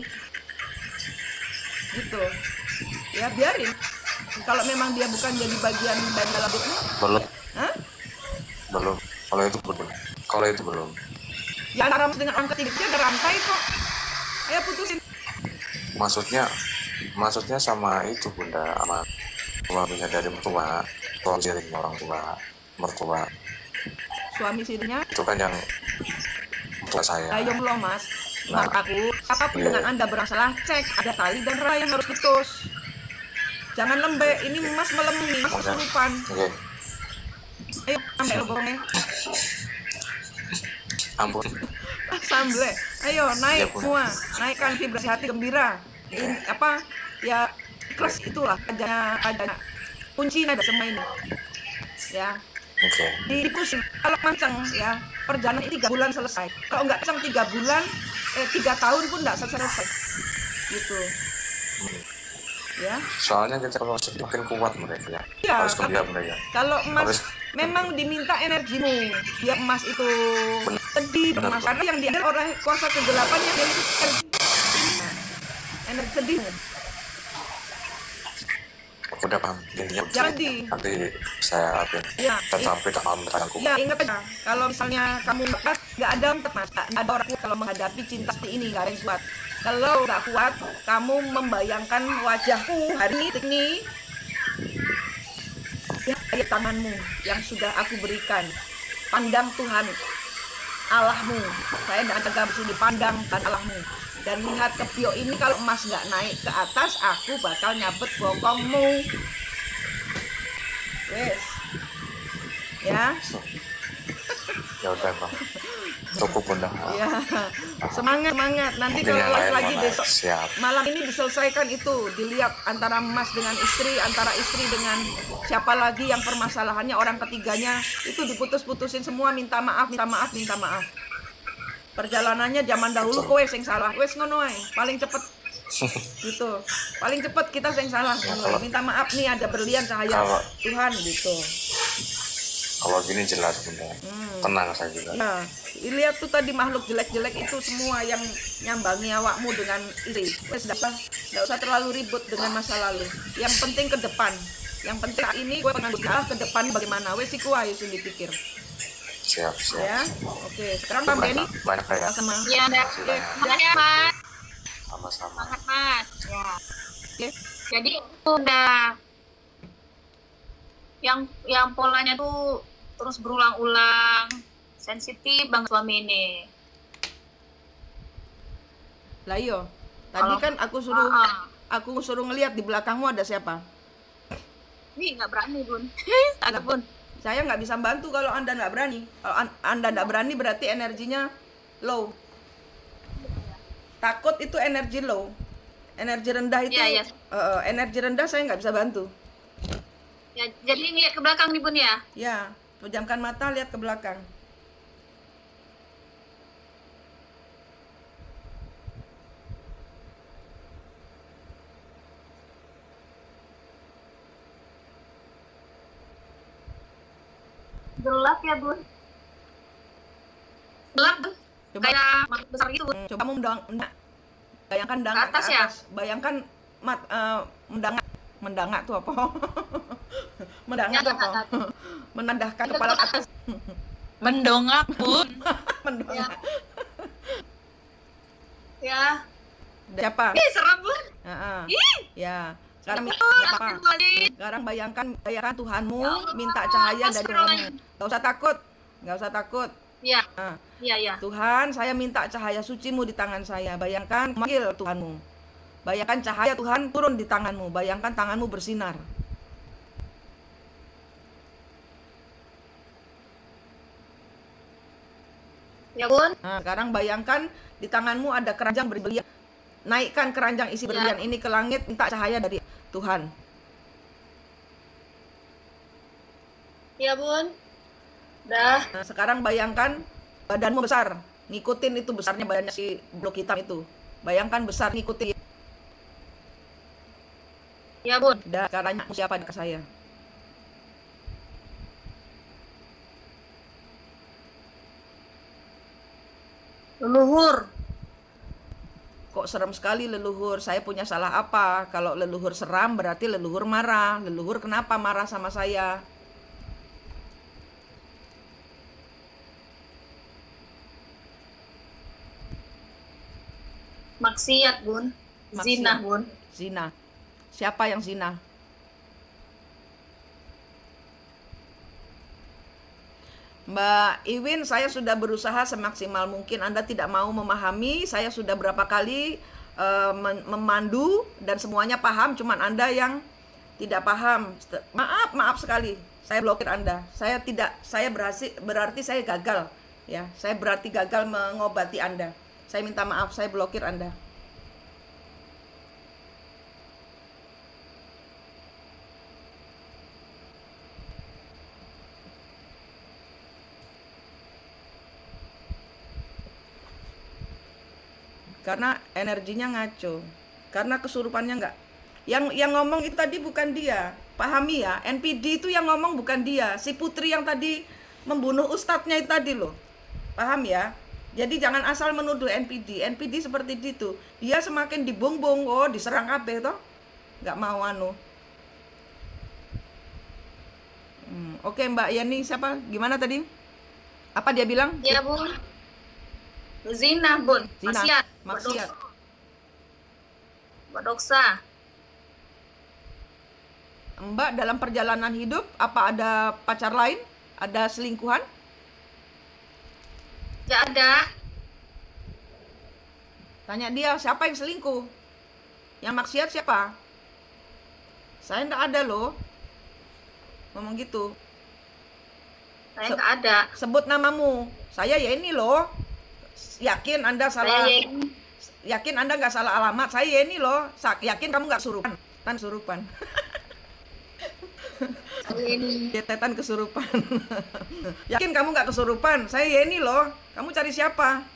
Gitu. Ya biarin. Kalau memang dia bukan jadi bagian dari dalam hidupmu. Belum. Hah? Belum. Kalau itu belum. Ya antara dengan orang ketiga dia ada rantai kok. Ayo putusin. Maksudnya sama itu Bunda, sama suaminya dari mertua, suami sirinya orang tua, mertua. Suami sirinya? Itu kan yang mertua saya. Ayo loh Mas. Nah, apapun dengan Anda bermasalah, cek ada tali dan rai yang harus putus. Jangan lembek, ini Mas melemui, Mas kesurupan. Oke. Ayo ambil lubangnya. Ampun. Samble. Ayo naik semua, naikkan vibrasi hati gembira. Ini apa ya ikhlas itulah ada kuncinya ada semua ini. Ya. Oke. Dipusing. Kalau mancang ya perjalanan ini 3 bulan selesai. Kalau nggak mancang 3 bulan 3 tahun pun nggak selesai. Gitu. Ya. Soalnya kita kalau semakin kuat mereka ya. Ya harus kerja mereka. Kalau Mas memang diminta energimu, biar Mas itu sedih, Mas karena yang diambil oleh kuasa kegelapan yang dia itu energi sedih. Udah paham intinya. Jadi nanti saya ya, sampai ke malam aku. Ya ingat aja, kalau misalnya kamu nggak ada Mas, nggak ada orang kuat kalau menghadapi cinta seperti ini, nggak ada yang kuat. Kalau nggak kuat, kamu membayangkan wajahku hari ini. Ya, tanganmu yang sudah aku berikan. Pandang Tuhan Allahmu. Saya tidak tegak sini, pandang Tuhan Allahmu. Dan lihat ke pio ini, kalau emas nggak naik ke atas, aku bakal nyabet bokongmu. Wes. Ya. Ya udah Bang. Cukup Bunda. Ya, semangat. Nanti Mungkin kalau yang live lain lagi mau naik. besok Siap. malam ini diselesaikan itu, dilihat antara Mas dengan istri, antara istri dengan siapa lagi yang permasalahannya, orang ketiganya itu diputus-putusin semua, minta maaf. Perjalanannya zaman dahulu kowe sing salah, wes ngono ae, paling cepet gitu, paling cepet kita sing salah, minta maaf nih, ada berlian cahaya Tuhan gitu. Kalau gini jelas Bunda. Tenang saya juga. Nah, lihat tuh tadi makhluk jelek-jelek itu semua yang nyambangi awakmu dengan istri. Wes nggak usah terlalu ribut dengan masa lalu. Yang penting ke depan. Yang penting ini gue pengen berusaha ke depan bagaimana. Wes iku ayo sing dipikir. Siap. Ya. Oke, sekarang Bang Denny Banyak ya. sama. Iya, Oke. makasih ya, Mas. Sama-sama. Semangat, Mas. Ya. Oke. Jadi itu udah yang polanya tuh terus berulang-ulang, sensitif banget suami ini. Lah iyo. Tadi Kalau- kan aku suruh ngelihat di belakangmu ada siapa. Nih nggak berani Bun. Takut Bun. Saya nggak bisa bantu kalau Anda nggak berani. Kalau Anda nggak berani berarti energinya low. Takut itu energi low. Energi rendah itu, Iya. energi rendah saya nggak bisa bantu. Ya, jadi lihat ke belakang nih Bun ya. Ya, pejamkan mata, lihat ke belakang. Gelap ya Bun. Gelap Bun. Coba. Kayak makhluk besar gitu Bun. Coba kamu bayangkan dangak Ke atas ke ya? atas. Bayangkan mendangak tuh apa? Mendangak Ya, tuh apa? Menendahkan kepala ke atas. Mendongak, Bun. Mendongak. Ya. Siapa? Ih, serem Bun. Ya. Sekarang Astagfirullahaladzim. Sekarang bayangkan Tuhanmu Ya Allah, minta cahaya dari astagfirullahaladzim. kamu. Gak usah takut. Iya. Nah, Iya. Tuhan, saya minta cahaya sucimu di tangan saya. Bayangkan manggil Tuhanmu. Bayangkan cahaya Tuhan turun di tanganmu. Bayangkan tanganmu bersinar. Ya Bun. Nah, sekarang bayangkan di tanganmu ada keranjang berlian. Naikkan keranjang isi berlian ini ke langit, minta cahaya dari Tuhan. Ya Bun. Dah. Nah, sekarang bayangkan badanmu besar. Ngikutin itu besarnya badannya si blok hitam itu. Bayangkan besar, ngikutin. Ya Bun. Dan sekarang siapa dekat saya? Leluhur. Kok serem sekali leluhur? Saya punya salah apa? Kalau leluhur seram berarti leluhur marah. Leluhur kenapa marah sama saya? Maksiat Bun. Maksiat. Zina Bun. Zina. Siapa yang zina? Mbak Iwin, saya sudah berusaha semaksimal mungkin. Anda tidak mau memahami. Saya sudah berapa kali memandu dan semuanya paham. Cuman Anda yang tidak paham. Maaf sekali. Saya blokir Anda. Saya berarti saya gagal. Ya, saya berarti gagal mengobati Anda. Saya minta maaf. Saya blokir Anda. Karena energinya ngaco, karena kesurupannya enggak. Yang ngomong itu tadi bukan dia, pahami ya. NPD itu yang ngomong bukan dia, si putri yang tadi membunuh ustadznya itu tadi loh, paham ya. Jadi jangan asal menuduh NPD. NPD seperti itu, dia semakin dibongbong, oh diserang kabeh toh, nggak mau anu. Oke Mbak Yani, siapa? Gimana tadi? Apa dia bilang? Ya Bun. Zina Bun. Zina. Maksiat. Berdosa. Mbak dalam perjalanan hidup apa ada pacar lain? Ada selingkuhan? Gak ada. Tanya dia siapa yang selingkuh? Yang maksiat siapa? Saya enggak ada loh. Ngomong gitu. Saya gak ada. Sebut namamu. Saya ya ini loh. Yakin Anda salah? Saya Yakin Anda nggak salah alamat? Saya Yeni loh. Yakin kamu nggak kesurupan? Kesurupan. Tetan kesurupan. Yakin kamu nggak kesurupan? Saya Yeni loh. Kamu cari siapa?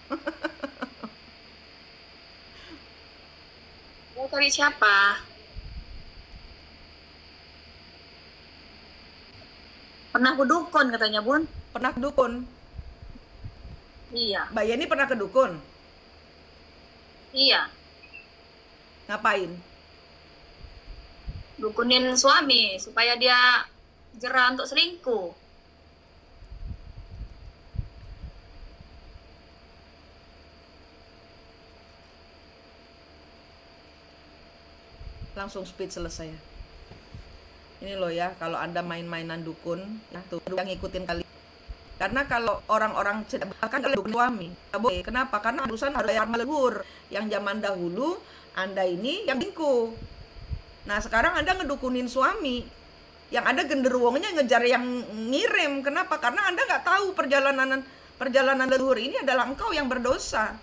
Mau cari siapa? Pernah ke dukun katanya, Bun. Pernah ke dukun? Iya. Mbak Yeni pernah ke dukun? Iya. Ngapain? Dukunin suami supaya dia jerah untuk selingkuh. Langsung speechless saya. Ini loh ya, kalau Anda main-mainan dukun, ya tuh yang ngikutin kali. Karena kalau orang-orang bahkan kalau dukun suami, nggak boleh. Kenapa? Karena urusan harus bayar leluhur. Yang zaman dahulu Anda ini yang selingkuh. Nah sekarang Anda ngedukunin suami, yang ada genderuwonya ngejar yang ngirim. Kenapa? Karena Anda nggak tahu perjalanan leluhur ini adalah engkau yang berdosa.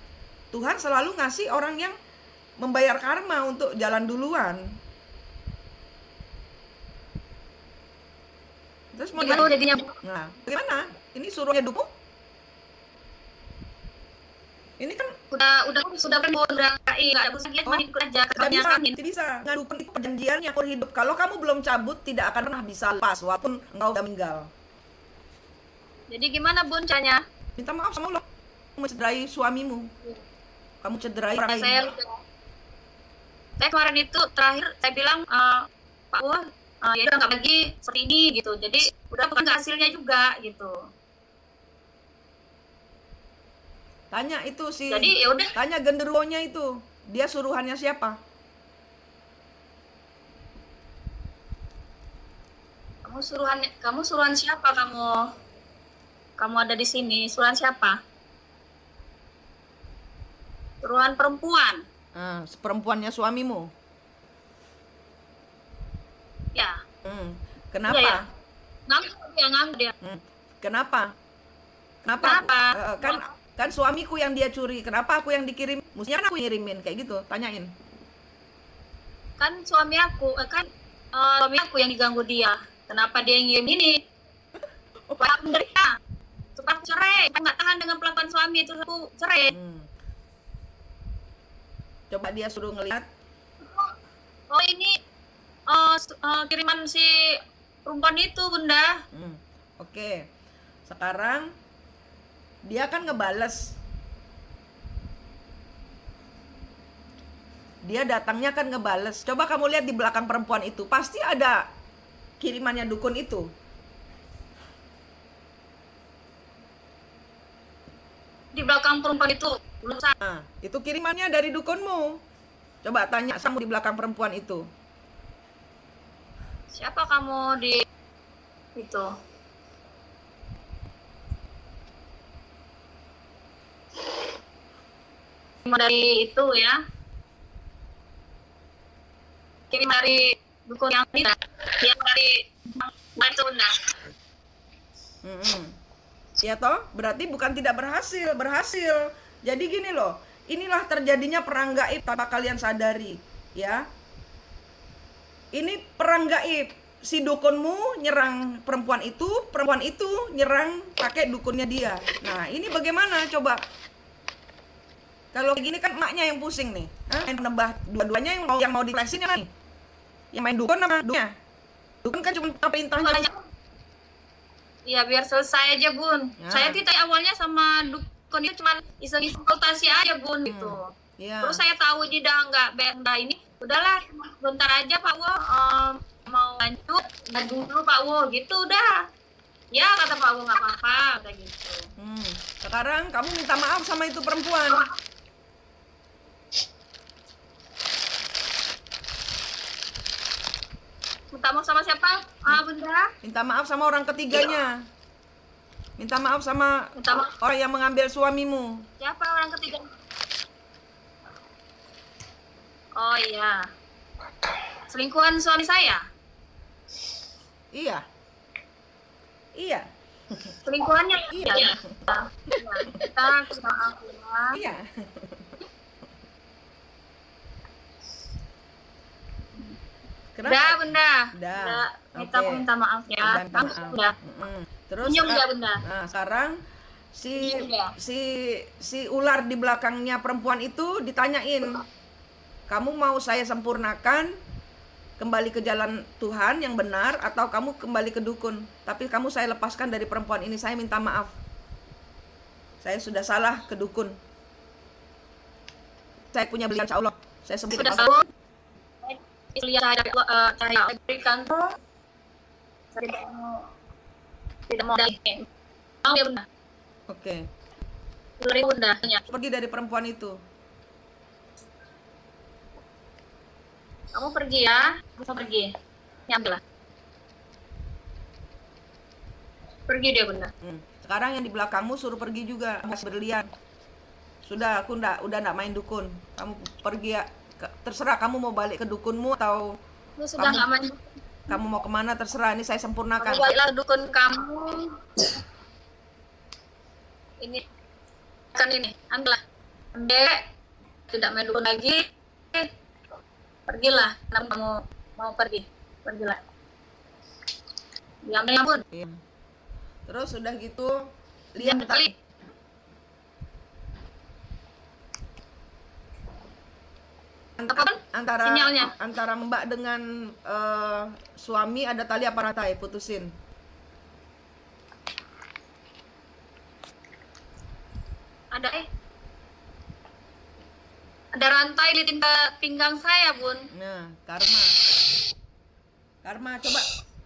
Tuhan selalu ngasih orang yang membayar karma untuk jalan duluan. Terus mau jadinya? Nah, bagaimana? Ini suruhnya dukung? Ini kan sudah nggak ada urusan dia cuma ikut aja tidak bisa ngadukun itu perjanjiannya akur hidup. Kalau kamu belum cabut tidak akan pernah bisa lepas walaupun engkau udah meninggal. Jadi gimana Bun caranya? Minta maaf sama Allah. Kamu cederai suamimu. Kamu cederai orang lain. Saya kemarin itu terakhir saya bilang Pak Wah ya udah nggak lagi seperti ini gitu. Jadi udah bukan nggak hasilnya juga gitu. Tanya itu sih. Jadi ya udah. Tanya genderuwonya itu. Dia suruhannya siapa? Kamu suruhan siapa kamu? Kamu ada di sini. Suruhan siapa? Suruhan perempuan. Perempuannya suamimu. Ya. Kenapa? Ya, ya. Nganggur dia. Kenapa? Kan suamiku yang dia curi, kenapa aku yang dikirim? Mestinya kan aku ngirimin, kayak gitu, tanyain. Kan suami aku yang diganggu dia. Kenapa dia yang ngirim ini? Supaya aku menderita. Supaya aku cerai. Supaya nggak tahan dengan perlakuan suami, terus aku cerai. Coba dia suruh ngelihat. Oh ini kiriman si perempuan itu, Bunda. Oke. Sekarang dia kan ngebales. Dia datangnya kan ngebales. Coba kamu lihat di belakang perempuan itu, pasti ada kirimannya dukun itu. Di belakang perempuan itu. Itu kirimannya dari dukunmu. Coba tanya sama di belakang perempuan itu. Siapa kamu di itu? Dari itu ya. Kirim dari dukun yang tidak. Yang dari Bunda. Ya toh, berarti bukan tidak berhasil. Jadi gini loh, inilah terjadinya perang gaib tanpa kalian sadari, ya. Ini perang gaib. Si dukunmu nyerang perempuan itu nyerang pakai dukunnya dia. Nah, ini bagaimana coba? Kalau kayak gini kan emaknya yang pusing nih. Main penebah dua-duanya yang mau diklesin ya nih. Yang main dukun sama dukunnya. Dukun kan cuma perintahnya. Iya, biar selesai aja, Bun. Saya tidak awalnya sama dukun itu cuma iseng konsultasi aja, Bun, gitu. Terus saya tahu dia udah nggak ini. Udahlah, bentar aja Pak Wo, mau lanjut dulu Pak Wo, gitu udah. Ya kata Pak Wo nggak apa-apa, kayak gitu. Sekarang kamu minta maaf sama itu perempuan. Minta maaf sama siapa? Bunda? Minta maaf sama orang ketiganya. Minta maaf sama orang yang mengambil suamimu. Siapa orang ketiga? Oh iya. Selingkuhan suami saya? Iya. selingkuhannya Iya. ya. Kita maaf ya. Iya. Kenapa? Udah, Bunda. Udah. Kita Oke. minta maaf ya. Udah, minta Langsung maaf. udah. Terus Senyum ya, Bunda. nah, sekarang si Iya. si ular di belakangnya perempuan itu ditanyain, kamu mau saya sempurnakan kembali ke jalan Tuhan yang benar atau kamu kembali ke dukun? Tapi kamu saya lepaskan dari perempuan ini, saya minta maaf. Saya sudah salah ke dukun. Saya punya belian insya Allah. Saya sembuh. Sudah tahu. Lihat cahaya berikan tuh. Saya tidak mau dari. Mau ya, Bunda. Oke. Ular itu, Bunda. Pergi dari perempuan itu. Kamu pergi ya. Bisa pergi. Ini ambillah. Pergi dia, Bunda. Sekarang yang di belakangmu suruh pergi juga, masih berlian. Sudah, aku udah enggak main dukun. Kamu pergi ya. Terserah kamu mau balik ke dukunmu atau Lu sudah nggak main. kamu mau kemana, terserah. Ini saya sempurnakan. Kamu baliklah dukun kamu. Ini kan ini, ambillah. Ambil. Tidak main dukun lagi. Pergilah. Kenapa kamu mau pergi? Pergilah. Diambil ya, Bun. Iya. Terus udah gitu lihat Kali. antara Sinyalnya. antara Mbak dengan suami ada tali apa rantai, putusin. Ada ada rantai di pinggang saya, Bun. Nah, karma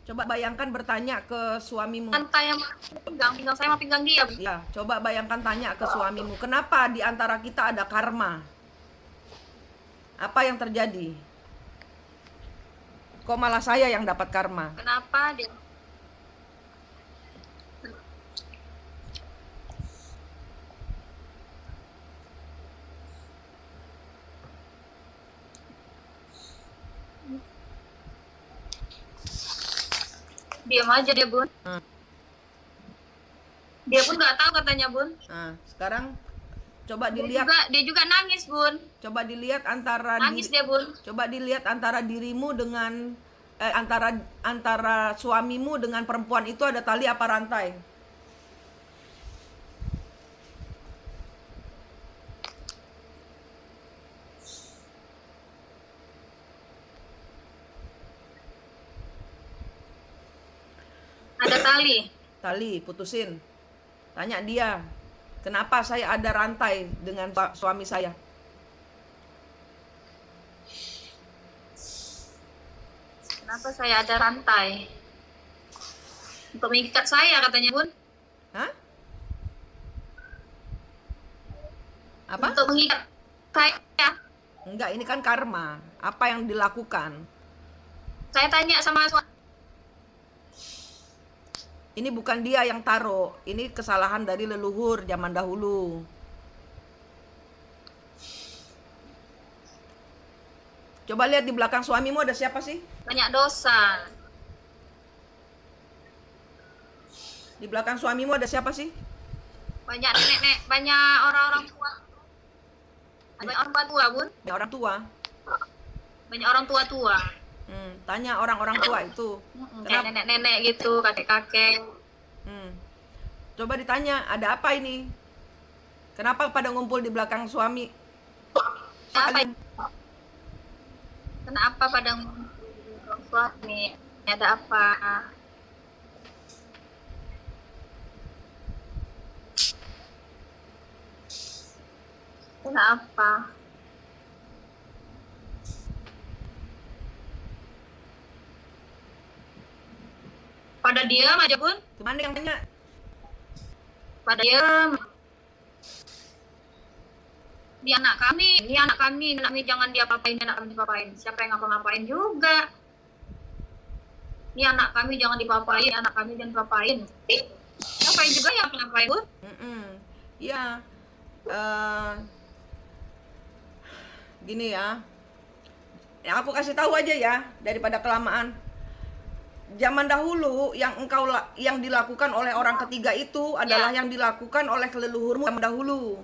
coba bayangkan bertanya ke suamimu. Rantai yang pinggang saya sama pinggang dia. Ya, coba bayangkan tanya ke suamimu, kenapa di antara kita ada karma? Apa yang terjadi? Kok malah saya yang dapat karma? Kenapa dia? Diam aja dia, Bun. Dia pun nggak tahu katanya, Bun. Nah, sekarang coba dilihat. Dia juga nangis, Bun. Coba dilihat antara Nangis dia, Bun. Coba dilihat antara dirimu dengan antara suamimu dengan perempuan itu ada tali apa rantai? Ada tali. Tali, putusin. Tanya dia, kenapa saya ada rantai dengan suami saya? Kenapa saya ada rantai? Untuk mengikat saya katanya, Bun. Hah? Apa? Untuk mengikat saya. Enggak, ini kan karma. Apa yang dilakukan? Saya tanya sama suami. Ini bukan dia yang taruh. Ini kesalahan dari leluhur zaman dahulu. Coba lihat di belakang suamimu ada siapa sih? Banyak dosa. Di belakang suamimu ada siapa sih? Banyak nenek-nenek, banyak orang-orang tua. Banyak orang tua, Bun. Ya, orang tua. Banyak orang tua-tua. Tanya orang-orang tua itu. Kayak nenek-nenek gitu, kakek-kakek. Coba ditanya, ada apa ini? Kenapa pada ngumpul di belakang suami? Kenapa pada ngumpul di belakang suami? Ada apa? Kenapa? Pada diam aja, Bun. Gimana yang tanya? Pada diam. Ini anak kami, anak kami jangan diapa-apain, anak kami diapa-apain. Siapa yang ngapa-ngapain juga? Ini anak kami jangan diapa-apain, anak kami jangan diapa-apain. Siapa yang juga yang ngapain, Bun? Ya, gini ya. Yang aku kasih tahu aja ya, daripada kelamaan. zaman dahulu yang dilakukan oleh orang ketiga itu adalah yang dilakukan oleh leluhurmu zaman dahulu.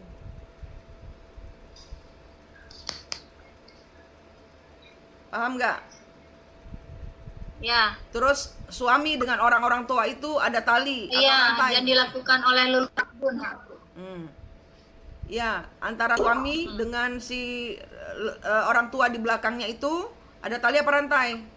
Paham nggak? Ya. Terus suami dengan orang-orang tua itu ada tali atau Iya, rantai. yang dilakukan oleh leluhur Bun. Ya, antara suami dengan si orang tua di belakangnya itu ada tali apa rantai?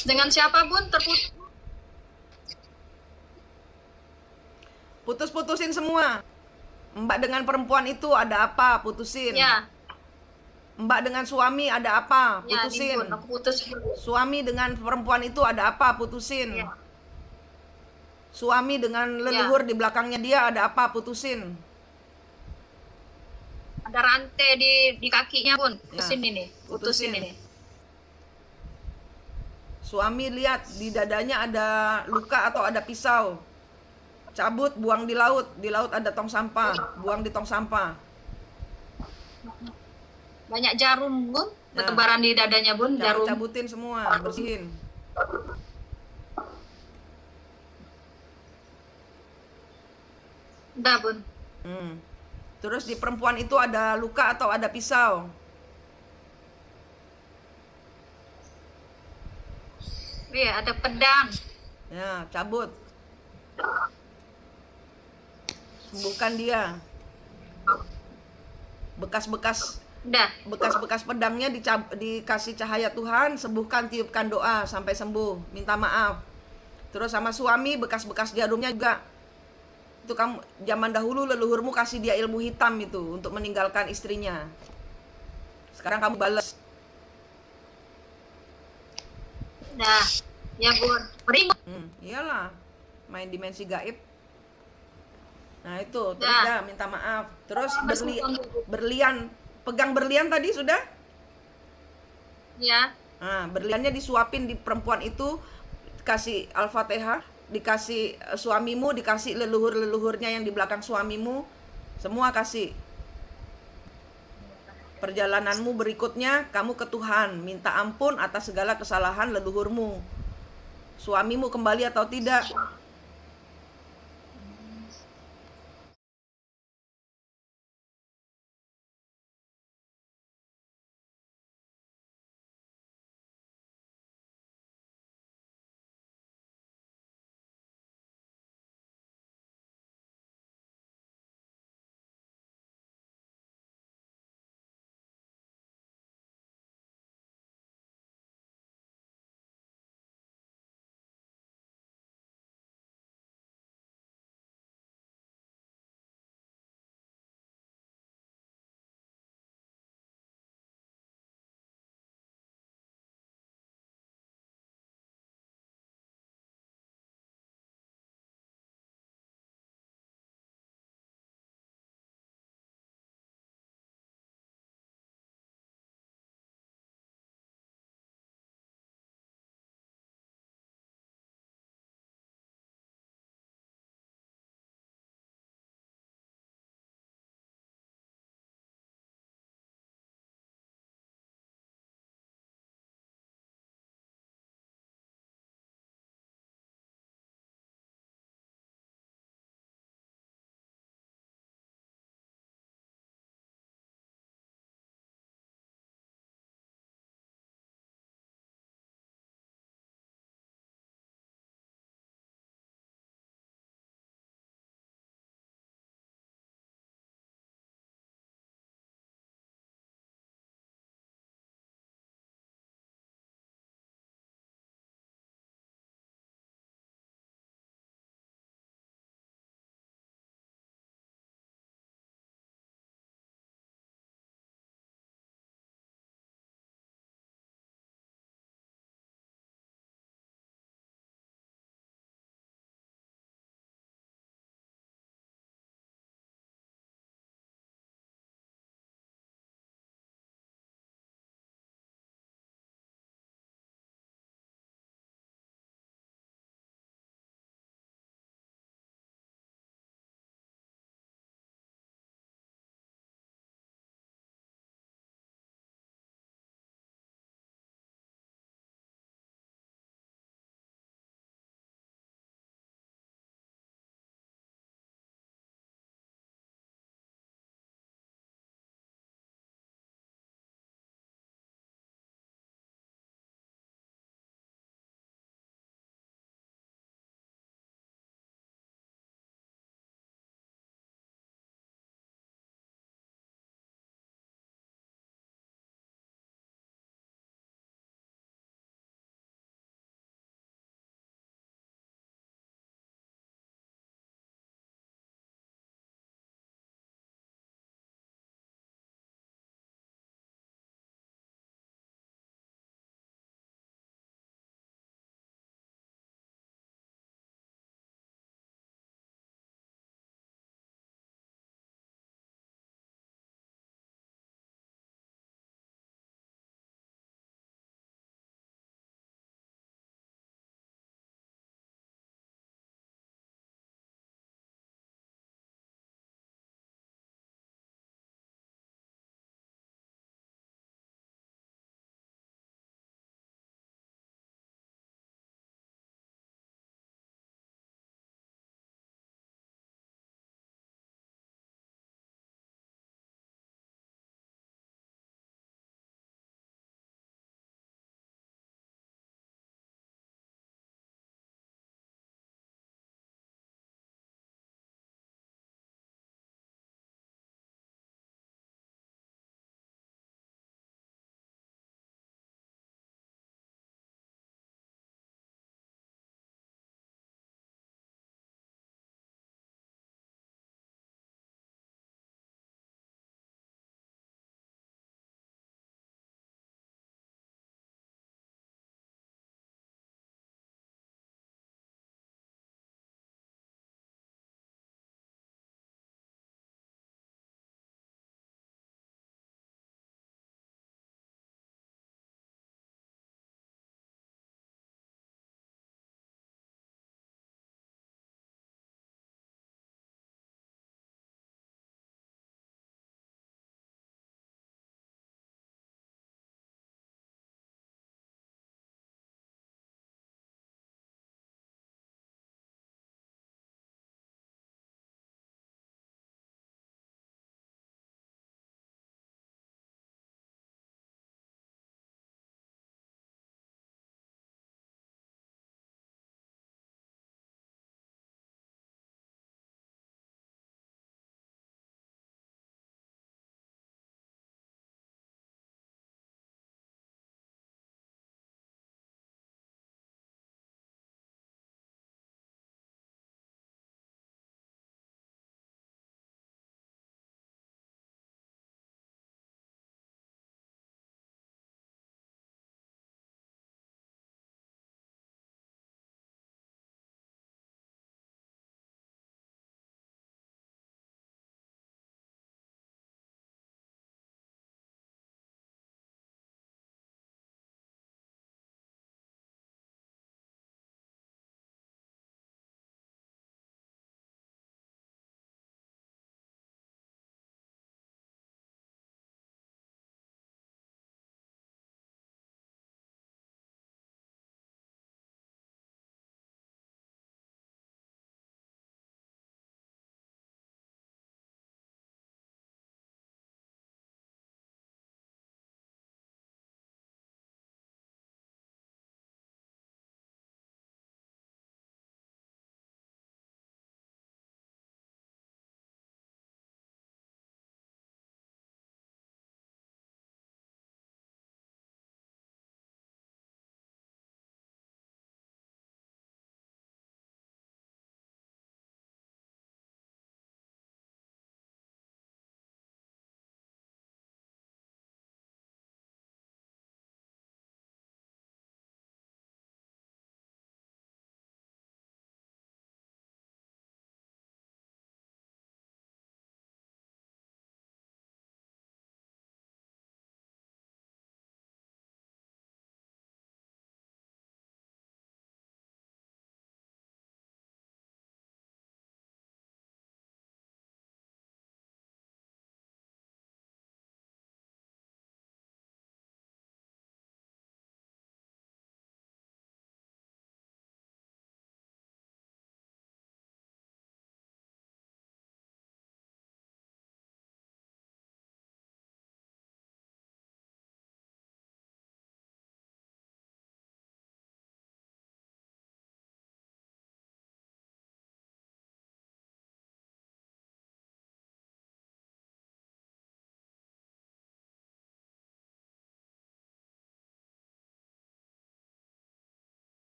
Dengan siapa Bun? Putus-putusin semua. Mbak dengan perempuan itu ada apa? Putusin. Ya. Mbak dengan suami ada apa? Ya, Putusin. Bun, aku putus. Suami dengan perempuan itu ada apa? Putusin. Ya. Suami dengan leluhur di belakangnya dia ada apa? Putusin. Ada rantai di kakinya Bun. Putusin ini. Putusin ini. Suami lihat di dadanya ada luka atau ada pisau. Cabut, buang di laut. Di laut ada tong sampah, buang di tong sampah. Banyak jarum Bun, bertebaran di dadanya Bun, jarum. Cabutin semua, bersihin. Udah Bun. Terus di perempuan itu ada luka atau ada pisau? Iya, ada pedang. Ya, cabut. Sembuhkan dia. Bekas-bekas pedangnya dikasih cahaya Tuhan, sembuhkan, tiupkan doa sampai sembuh, minta maaf. Terus sama suami, bekas-bekas jarumnya juga. Itu kamu zaman dahulu leluhurmu kasih dia ilmu hitam itu untuk meninggalkan istrinya. Sekarang kamu balas. Nah, ya Bun. Meringut. Iyalah, main dimensi gaib. Nah itu, terus dah minta maaf. Terus berlian, pegang berlian tadi sudah? Ya. Nah, berliannya disuapin di perempuan itu, kasih Al-Fatihah, dikasih suamimu, dikasih leluhur-leluhurnya yang di belakang suamimu, semua kasih. Perjalananmu berikutnya, kamu ke Tuhan, minta ampun atas segala kesalahan leluhurmu. Suamimu kembali atau tidak,